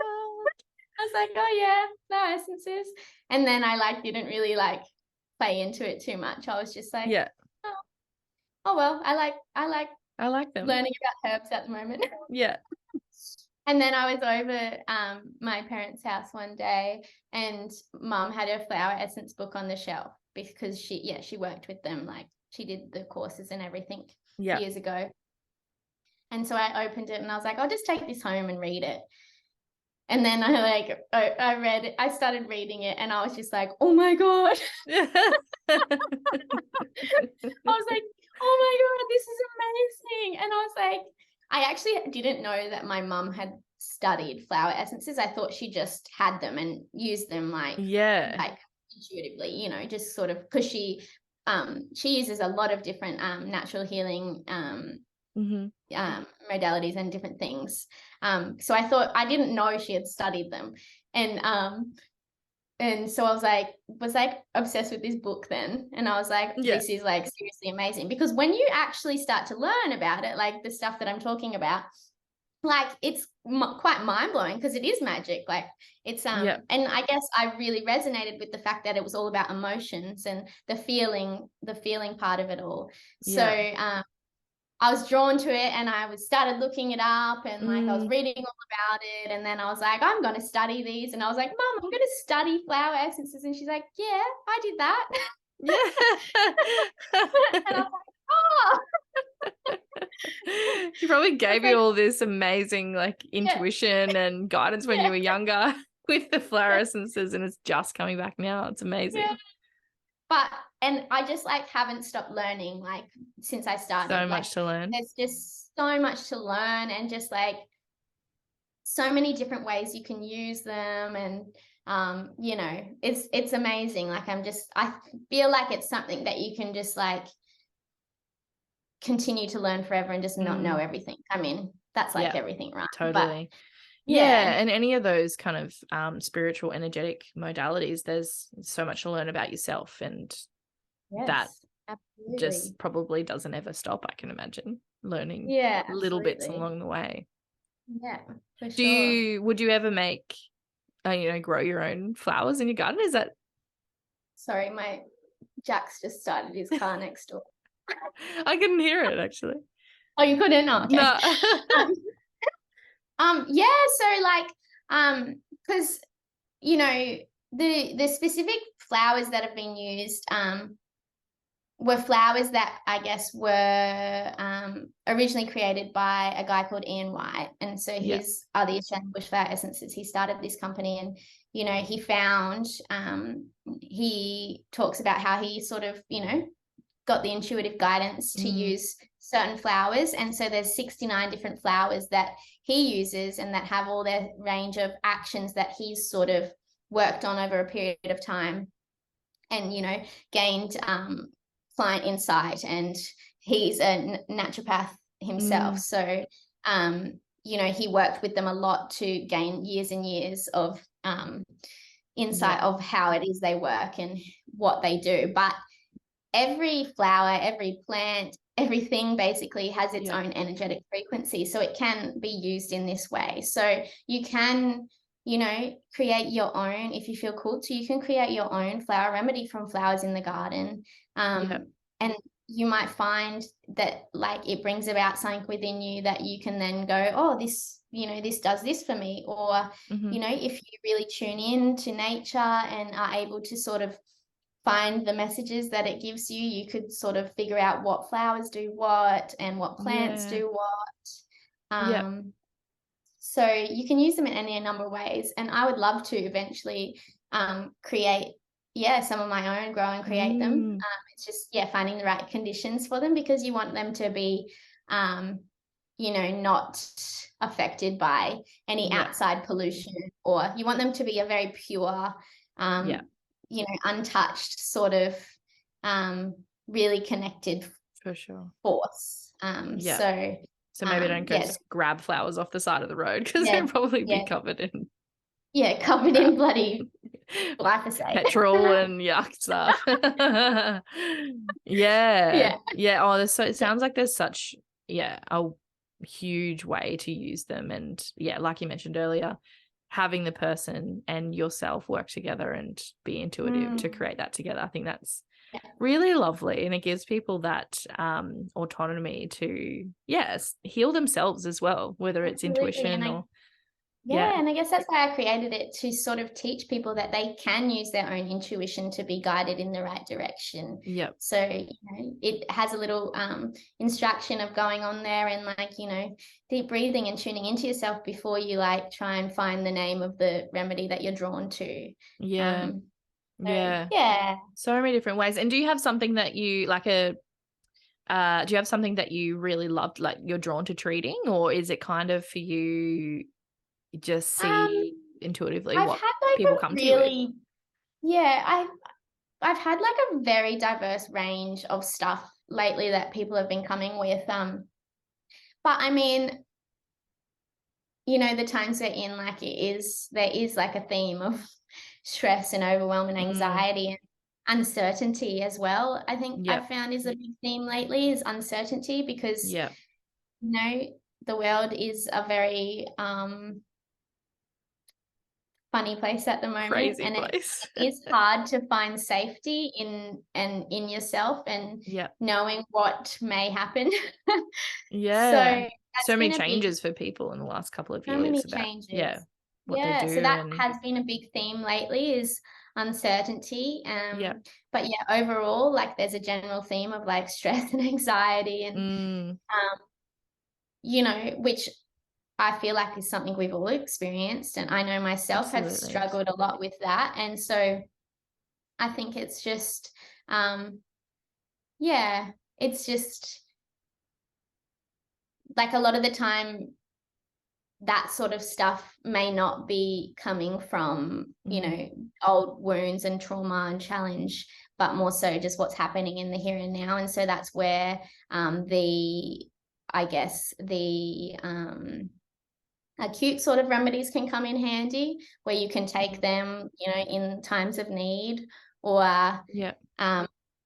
I was like, oh yeah, flower essences. And then I like didn't really like play into it too much. I was just like, oh well, I like them, learning about herbs at the moment. And then I was over my parents' house one day, and Mum had her flower essence book on the shelf because she worked with them, like she did the courses and everything years ago. And so I opened it and I was like, I'll just take this home and read it. And then I read it, I started reading it, and I was just like, oh my God. I was like, oh my God, this is amazing. And I was like, I actually didn't know that my mum had studied flower essences. I thought she just had them and used them like intuitively, you know, just sort of, because she uses a lot of different natural healing modalities and different things. So I thought, I didn't know she had studied them. And so I was like obsessed with this book then. And I was like, this is like seriously amazing, because when you actually start to learn about it, like the stuff that I'm talking about, like it's quite mind-blowing, because it is magic. Like it's and I guess I really resonated with the fact that it was all about emotions and the feeling part of it all. So I was drawn to it, and I started looking it up, and like I was reading all about it, and then I was like, I'm going to study these. And I was like, Mum, I'm going to study flower essences. And she's like, yeah, I did that. And I was like, oh. She probably gave you all this amazing like intuition and guidance when you were younger with the flower essences, and it's just coming back now. It's amazing. And I just like haven't stopped learning, like since I started. So much to learn. There's just so much to learn, and just like so many different ways you can use them. And you know, it's amazing. Like I feel like it's something that you can just like continue to learn forever and just not know everything. I mean, that's like everything, right? Totally. But, and any of those kind of spiritual energetic modalities, there's so much to learn about yourself, and that just probably doesn't ever stop. I can imagine learning little bits along the way. For sure. Would you ever make grow your own flowers in your garden? Is that... Sorry, my Jack's just started his car next door. I couldn't hear it actually. Oh, you couldn't? Oh, okay. No. So like because you know the specific flowers that have been used were flowers that I guess were originally created by a guy called Ian White. And so his are the Australian Bush Flower Essences. He started this company, and you know, he found he talks about how he sort of, you know, got the intuitive guidance to use certain flowers. And so there's 69 different flowers that he uses and that have all their range of actions that he's sort of worked on over a period of time and, you know, gained client insight. And he's a naturopath himself. So, you know, he worked with them a lot to gain years and years of insight of how it is they work and what they do. But every flower, every plant, everything basically has its own energetic frequency. So it can be used in this way. So you can, you know, create your own, if you feel called to, you can create your own flower remedy from flowers in the garden. And you might find that like it brings about something within you that you can then go, oh, this, you know, this does this for me. Or, you know, if you really tune in to nature and are able to sort of find the messages that it gives you, you could sort of figure out what flowers do what and what plants do what. So you can use them in any number of ways. And I would love to eventually create, some of my own, grow and create them. It's just, finding the right conditions for them, because you want them to be, you know, not affected by any outside pollution, or you want them to be a very pure, you know, untouched sort of really connected for sure force. So maybe don't go just grab flowers off the side of the road, because they'll probably be covered in covered in bloody glyphosate, petrol and yuck stuff. Oh, it sounds like there's such a huge way to use them, and like you mentioned earlier, having the person and yourself work together and be intuitive to create that together. I think that's really lovely, and it gives people that autonomy to heal themselves as well, whether it's intuition or and I guess that's why I created it, to sort of teach people that they can use their own intuition to be guided in the right direction. So, you know, it has a little instruction of going on there and, like, you know, deep breathing and tuning into yourself before you like try and find the name of the remedy that you're drawn to. So many different ways. And do you have something that you like do you have something that you really loved, like you're drawn to treating, or is it kind of for you just see intuitively what people come to you with? I've had like a very diverse range of stuff lately that people have been coming with. But I mean, you know, the times we're in, like there is like a theme of stress and overwhelm and anxiety and uncertainty as well. I think I've found is a big theme lately, is uncertainty, because you know, the world is a very funny place at the moment. Crazy and place. It is hard to find safety in yourself and knowing what may happen. So many changes for people in the last couple of years. So many changes. What they do. So that has been a big theme lately, is uncertainty. But overall, like there's a general theme of like stress and anxiety and you know, which I feel like is something we've all experienced, and I know myself have struggled a lot with that. And so I think it's just it's just like a lot of the time that sort of stuff may not be coming from, you know, old wounds and trauma and challenge, but more so just what's happening in the here and now. And so that's where the acute sort of remedies can come in handy, where you can take them, you know, in times of need, or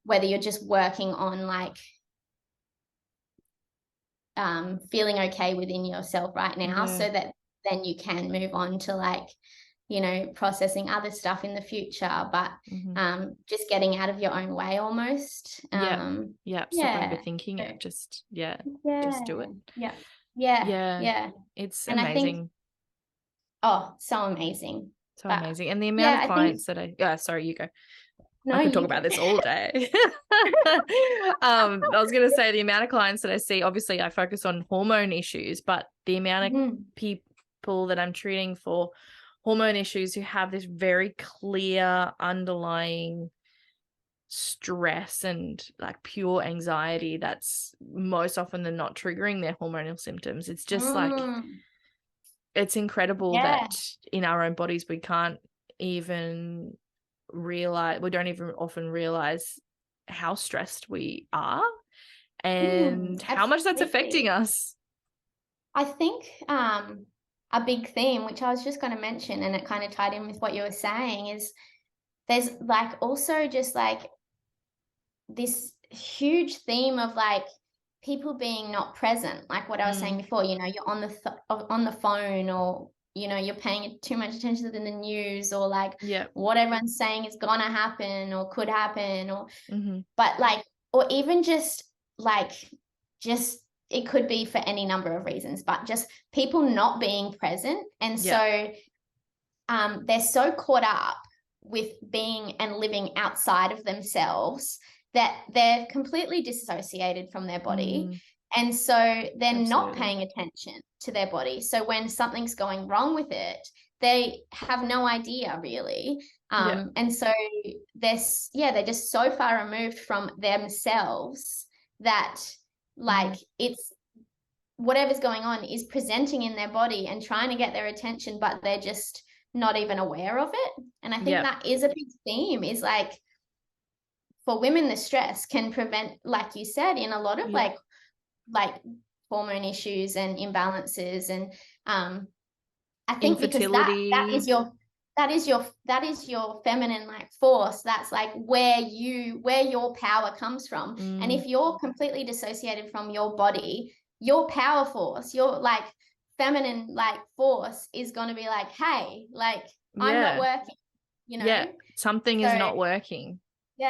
whether you're just working on like feeling okay within yourself right now, so that then you can move on to like, you know, processing other stuff in the future, but just getting out of your own way almost. Stop overthinking it. Just do it. It's amazing. I think, so amazing. So amazing. And the amount of clients that sorry, you go. No, I could talk about this all day. I was going to say the amount of clients that I see, obviously I focus on hormone issues, but the amount of people that I'm treating for hormone issues who have this very clear underlying stress and like pure anxiety that's most often than not triggering their hormonal symptoms. It's just like, it's incredible that in our own bodies we can't even realize, we don't even often realize how stressed we are and how much that's affecting us. I think a big theme, which I was just going to mention, and it kind of tied in with what you were saying, is there's like also just like this huge theme of like people being not present, like what I was saying before. You know, you're on the phone, or you know, you're paying too much attention to the news, or like what everyone's saying is gonna happen or could happen, or but like, or even just it could be for any number of reasons, but just people not being present. And so they're so caught up with being and living outside of themselves that they're completely disassociated from their body. And so they're not paying attention to their body. So when something's going wrong with it, they have no idea really. And so they're just so far removed from themselves that like it's whatever's going on is presenting in their body and trying to get their attention, but they're just not even aware of it. And I think that is a big theme, is like for women, the stress can prevent, like you said, in a lot of like hormone issues and imbalances. And I think infertility, because that is your feminine like force. That's like where your power comes from. And if you're completely dissociated from your body, your power force, your like feminine like force is going to be like, hey, like I'm not working, you know? Something is not working. So,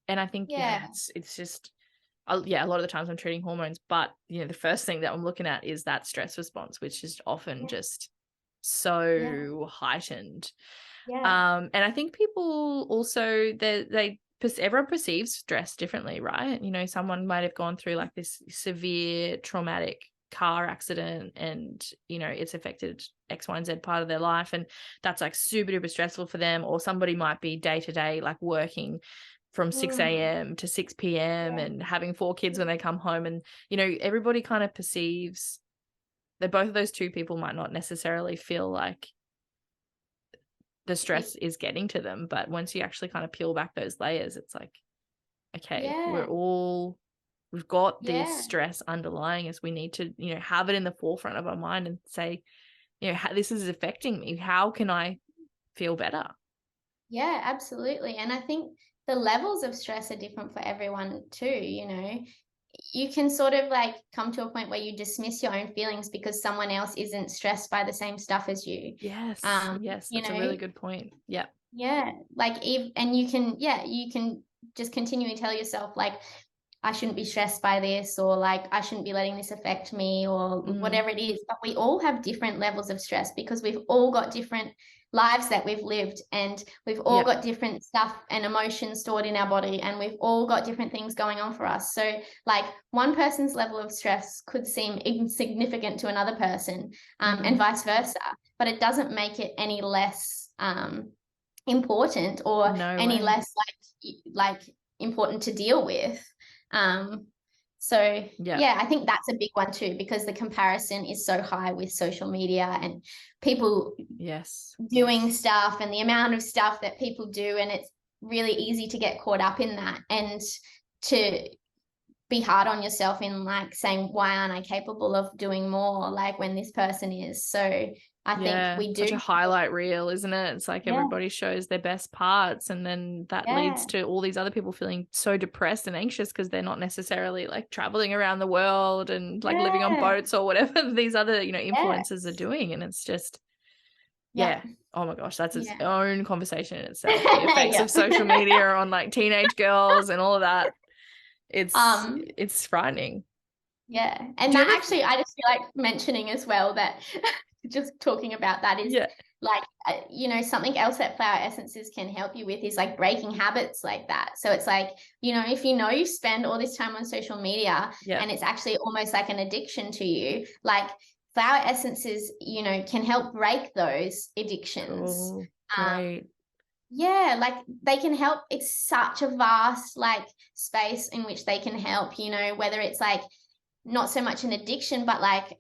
and I think it's just a lot of the times I'm treating hormones, but you know, the first thing that I'm looking at is that stress response, which is often just so heightened. And I think people also, everyone perceives stress differently, right? You know, someone might have gone through like this severe traumatic car accident and, you know, it's affected X, Y, and Z part of their life, and that's like super duper stressful for them. Or somebody might be day to day like working from 6 a.m. to 6 p.m. and having 4 kids when they come home, and you know, everybody kind of perceives that both of those two people might not necessarily feel like the stress is getting to them, but once you actually kind of peel back those layers, it's like, okay, we've got this stress underlying us. We need to, you know, have it in the forefront of our mind and say, you know, this is affecting me. How can I feel better? Yeah, absolutely. And I think the levels of stress are different for everyone too. You know, you can sort of like come to a point where you dismiss your own feelings because someone else isn't stressed by the same stuff as you. Yes, that's a really good point. Like and you can just continually tell yourself like, I shouldn't be stressed by this, or like I shouldn't be letting this affect me, or whatever it is. But we all have different levels of stress because we've all got different lives that we've lived, and we've all got different stuff and emotions stored in our body, and we've all got different things going on for us. So like one person's level of stress could seem insignificant to another person, and vice versa, but it doesn't make it any less important or any less like important to deal with. I think that's a big one too, because the comparison is so high with social media and people doing stuff and the amount of stuff that people do, and it's really easy to get caught up in that and to be hard on yourself in like saying, why aren't I capable of doing more, like when this person is. So I think we do such a highlight reel, isn't it? It's like everybody shows their best parts, and then that leads to all these other people feeling so depressed and anxious because they're not necessarily like traveling around the world and like living on boats or whatever these other, you know, influencers are doing. And it's just oh my gosh, that's its own conversation in itself. The effects of social media on like teenage girls and all of that. It's frightening. And that actually, I just feel like mentioning as well that just talking about that is like, you know, something else that flower essences can help you with is like breaking habits like that. So it's like, you know, if you know you spend all this time on social media and it's actually almost like an addiction to you, like flower essences, you know, can help break those addictions. Great. Yeah, like they can help. It's such a vast like space in which they can help, you know, whether it's like not so much an addiction, but like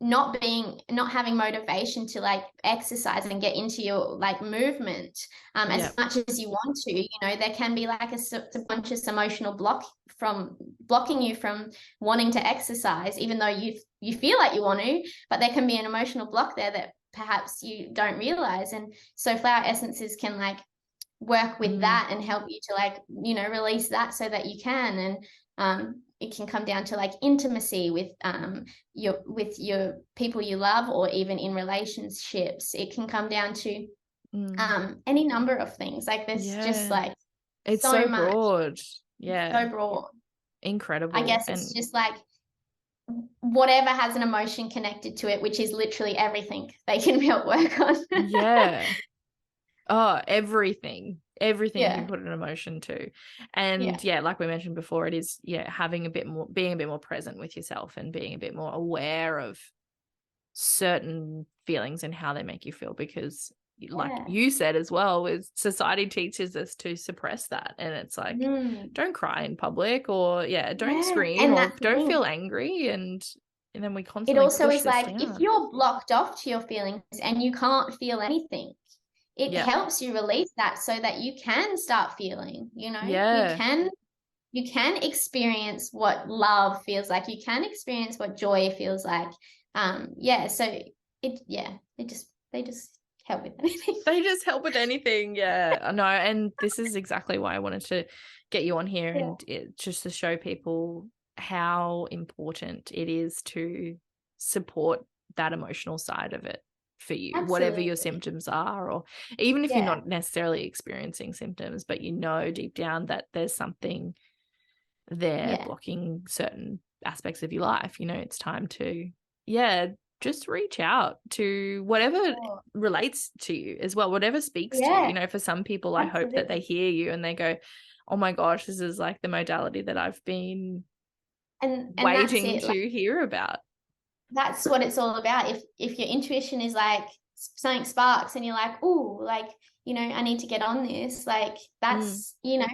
not having motivation to like exercise and get into your like movement Yeah. as much as you want to, you know, there can be like a subconscious emotional block from blocking you from wanting to exercise, even though you feel like you want to, but there can be an emotional block there that perhaps you don't realize. And so flower essences can like work with that and help you to like, you know, release that so that you can. And it can come down to like intimacy with your people you love, or even in relationships. It can come down to any number of things. Like there's just Yeah. like It's so so much, broad. Yeah. so broad. I Incredible. guess it's And just like whatever has an emotion connected to it, which is literally everything, they can help work on. yeah. Oh, everything you Yeah, can put an emotion to. yeah, And yeah, like we mentioned before, it is, yeah, having a bit more, being a bit more present with yourself and being a bit more aware of certain feelings and how they make you feel, because like yeah. you said as well, is society teaches us to suppress that, and it's like, don't cry in public, or don't Yeah, scream, and or that's the don't thing. feel angry, and then we It constantly also push is this like if down. you're blocked off to your feelings and you can't feel anything, it Yeah. helps you release that so that you can start feeling, you know, Yeah. you can experience what love feels like. You can experience what joy feels like. Yeah, so they just help with anything. They just help with anything. Yeah, I know. And this is exactly why I wanted to get you on here, Yeah, and just to show people how important it is to support that emotional side of it for you, whatever your absolutely. symptoms are, or even if you're Yeah, not necessarily experiencing symptoms, but you know deep down that there's something there yeah, blocking certain aspects of your life. It's time to, yeah, just reach out to whatever sure. relates to you as well, whatever speaks to you. Yeah, For some people, I hope that they absolutely. hear you and they go, oh my gosh, this is like the modality that I've been And that's waiting it. Like to hear about. that's what it's all about. If your intuition is like something sparks and you're like, oh, like, you know, I need to get on this, like Mm, that's, you know,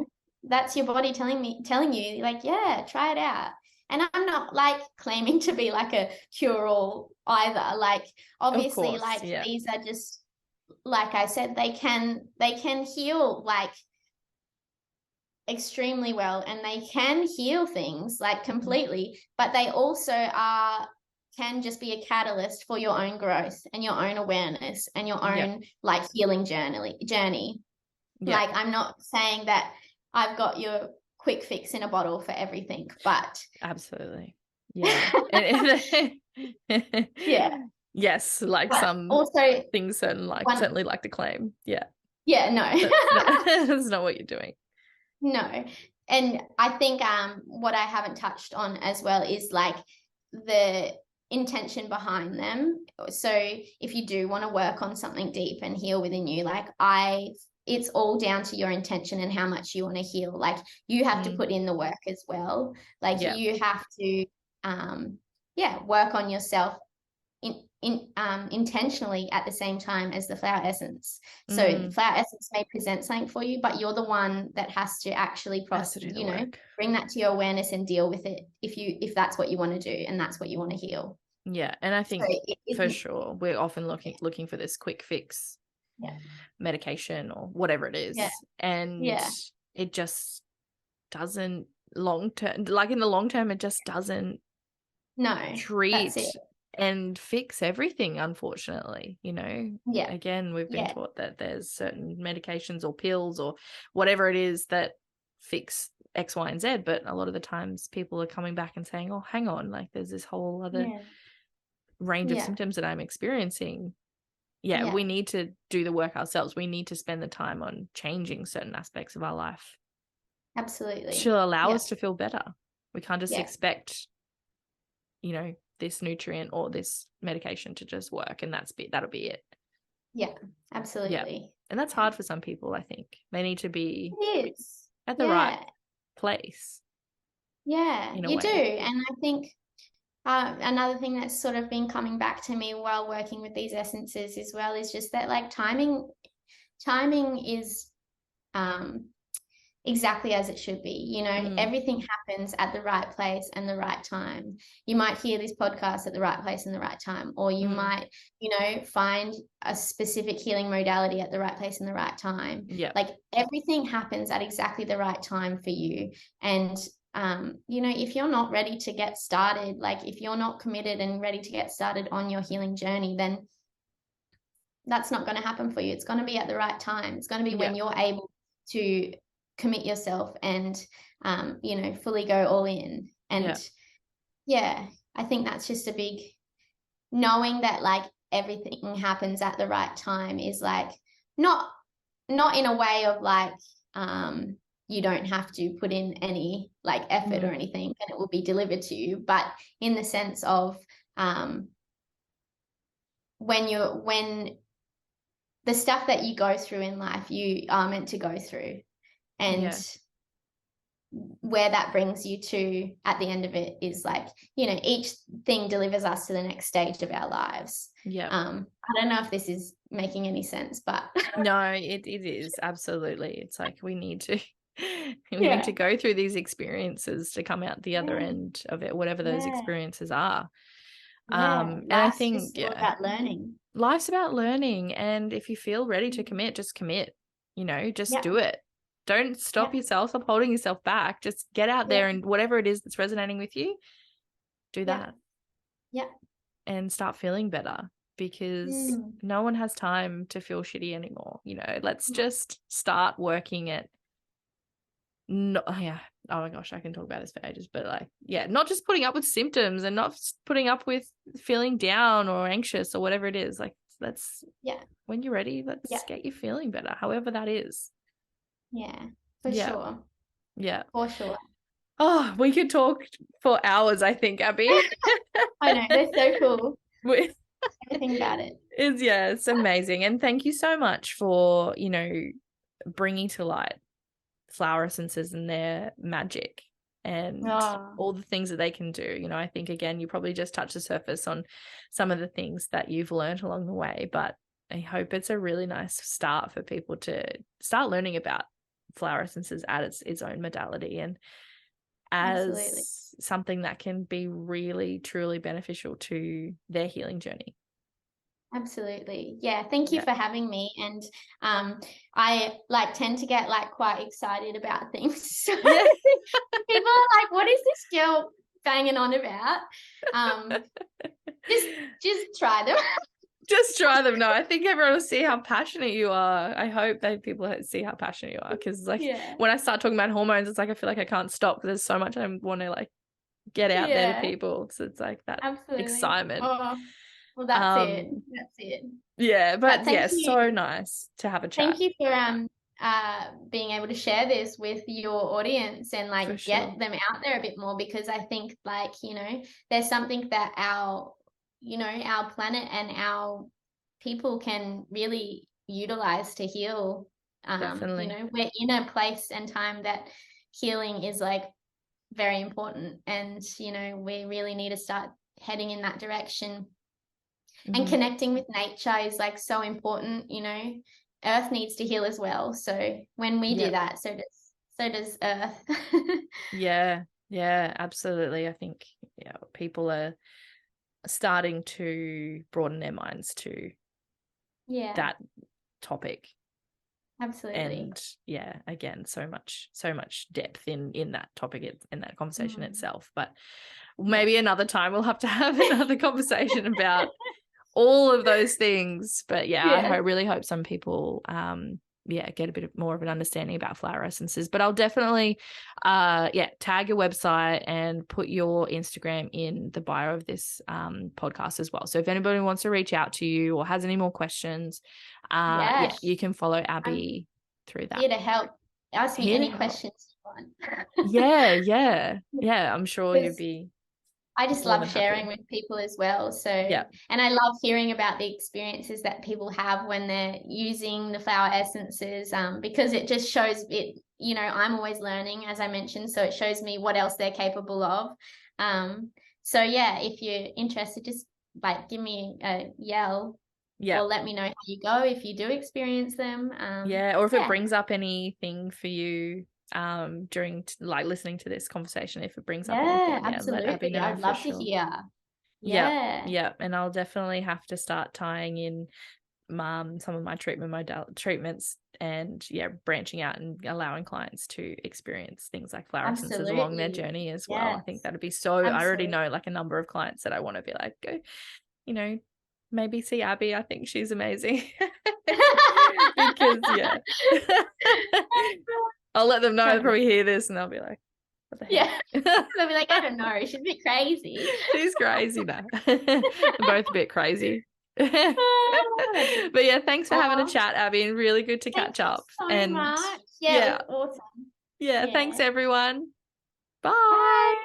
that's your body telling you, like, yeah, try it out. And I'm not like claiming to be like a cure-all either. Like of obviously, course. like Yeah. these are just, like I said, they can heal like extremely well, and they can heal things like Mm, completely, but they also can just be a catalyst for your own growth and your own awareness and your yeah. own like healing journey. Yeah. Like I'm not saying that I've got your quick fix in a bottle for everything, but Absolutely. Yeah. yeah, Yes, like but some also things one, certainly like to claim. Yeah. yeah, That's not no. that's not what you're doing. No. And I think what I haven't touched on as well is like the intention behind them. So if you do want to work on something deep and heal within you, like it's all down to your intention and how much you want to heal. Like you have to Mm, put in the work as well. Like yeah, you have to work on yourself intentionally at the same time as the flower essence. So the mm, flower essence may present something for you, but you're the one that has to actually has to do the work. bring that to your awareness and deal with it if that's what you want to do and that's what you want to heal. Yeah, and I So think it for isn't. sure we're often looking for this quick fix Yeah, medication or whatever it yeah, is, and yeah. it just doesn't long term, like in the long term, it just doesn't No, that's it. treat and fix everything, unfortunately. Yeah, Again, we've been yeah, taught that there's certain medications or pills or whatever it is that fix X, Y, and Z, but a lot of the times people are coming back and saying, oh, hang on, like there's this whole other yeah, range of yeah, symptoms that I'm experiencing. Yeah, yeah. we need to do the work ourselves. We need to spend the time on changing certain aspects of our life to Absolutely. allow Yeah, us to feel better. We can't just yeah, expect this nutrient or this medication to just work and that'll be it. yeah. Yeah. Absolutely. And that's Yeah. hard for some people, I think. They need to be It is. at the right Yeah, place yeah. in a You do, way. and I think another thing that's sort of been coming back to me while working with these essences as well is just that like timing is exactly as it should be. You know, everything happens at the right place and the right time. You might hear this podcast at the right place and the right time, or you might, you know, find a specific healing modality at the right place and the right time. Yeah. Like everything happens at exactly the right time for you. And you know, if you're not ready to get started, like if you're not committed and ready to get started on your healing journey, then that's not going to happen for you. It's going to be at the right time. It's going to be when you're able to commit yourself and, you know, fully go all in. And I think that's just a big knowing that like everything happens at the right time is like not in a way of like, you don't have to put in any like effort or anything and it will be delivered to you, but in the sense of when the stuff that you go through in life, you are meant to go through, and where that brings you to at the end of it is like, you know, each thing delivers us to the next stage of our lives. I don't know if this is making any sense, but no, it is absolutely. It's like we need to need to go through these experiences to come out the other end of it, whatever those experiences are. And I think just all about learning. Life's about learning, and if you feel ready to commit, just commit. You know, just do it. Don't stop yourself, stop holding yourself back. Just get out there and whatever it is that's resonating with you, do that. And start feeling better, because no one has time to feel shitty anymore. You know, let's just start working at oh my gosh, I can talk about this for ages, but like, not just putting up with symptoms and not putting up with feeling down or anxious or whatever it is. Like, let's, when you're ready, let's get you feeling better, however that is. For sure. For sure. Oh, we could talk for hours, I think, Abby. I know, they're so cool. Everything about it. It's amazing. And thank you so much for, you know, bringing to light flower essences and their magic and all the things that they can do. You know, I think, again, you probably just touched the surface on some of the things that you've learned along the way, but I hope it's a really nice start for people to start learning about flower essences as its own modality and as something that can be really, truly beneficial to their healing journey. Absolutely. Thank you for having me. And I like tend to get like quite excited about things. So people are like, what is this girl banging on about? Just try them. Just try them. No, I think everyone will see how passionate you are. I hope that people see how passionate you are, because like when I start talking about hormones, it's like I feel like I can't stop because there's so much I want to like get out there to people. So it's like that excitement. Well, that's it. That's it. Yeah, but so nice to have a chat. Thank you for being able to share this with your audience and like get them out there a bit more, because I think like, you know, there's something that our planet and our people can really utilize to heal. Definitely. You know, we're in a place and time that healing is like very important, and you know, we really need to start heading in that direction. And connecting with nature is like so important. You know, Earth needs to heal as well. So when we do that, so does Earth. Absolutely. I think people are starting to broaden their minds to that topic. Absolutely. And again, so much depth in that topic, in that conversation itself. But maybe another time we'll have to have another conversation about all of those things. But I really hope some people get a bit more of an understanding about flower essences. But I'll definitely tag your website and put your Instagram in the bio of this podcast as well. So if anybody wants to reach out to you or has any more questions, you can follow Abby through that. Here to help. Ask me any questions you want. I'm sure you'd be. I just love sharing with people as well. So, and I love hearing about the experiences that people have when they're using the flower essences, because it just shows it, you know, I'm always learning, as I mentioned, so it shows me what else they're capable of. So if you're interested, just like give me a yell. Yeah. Or let me know how you go if you do experience them. Or if it brings up anything for you during like listening to this conversation, if it brings up anything, let Abby know. I'd love to hear. Yeah. And I'll definitely have to start tying in some of my treatments and branching out and allowing clients to experience things like flower essences along their journey as well. I think that'd be I already know like a number of clients that I want to be like, go, you know, maybe see Abby. I think she's amazing. Because I'll let them know. They'll probably hear this and they'll be like, what the heck? They'll be like, I don't know, she's a bit crazy. She's crazy now. Both a bit crazy. But thanks for having a chat, Abby, and really good to catch up. So much. It was awesome. Thanks everyone. Bye.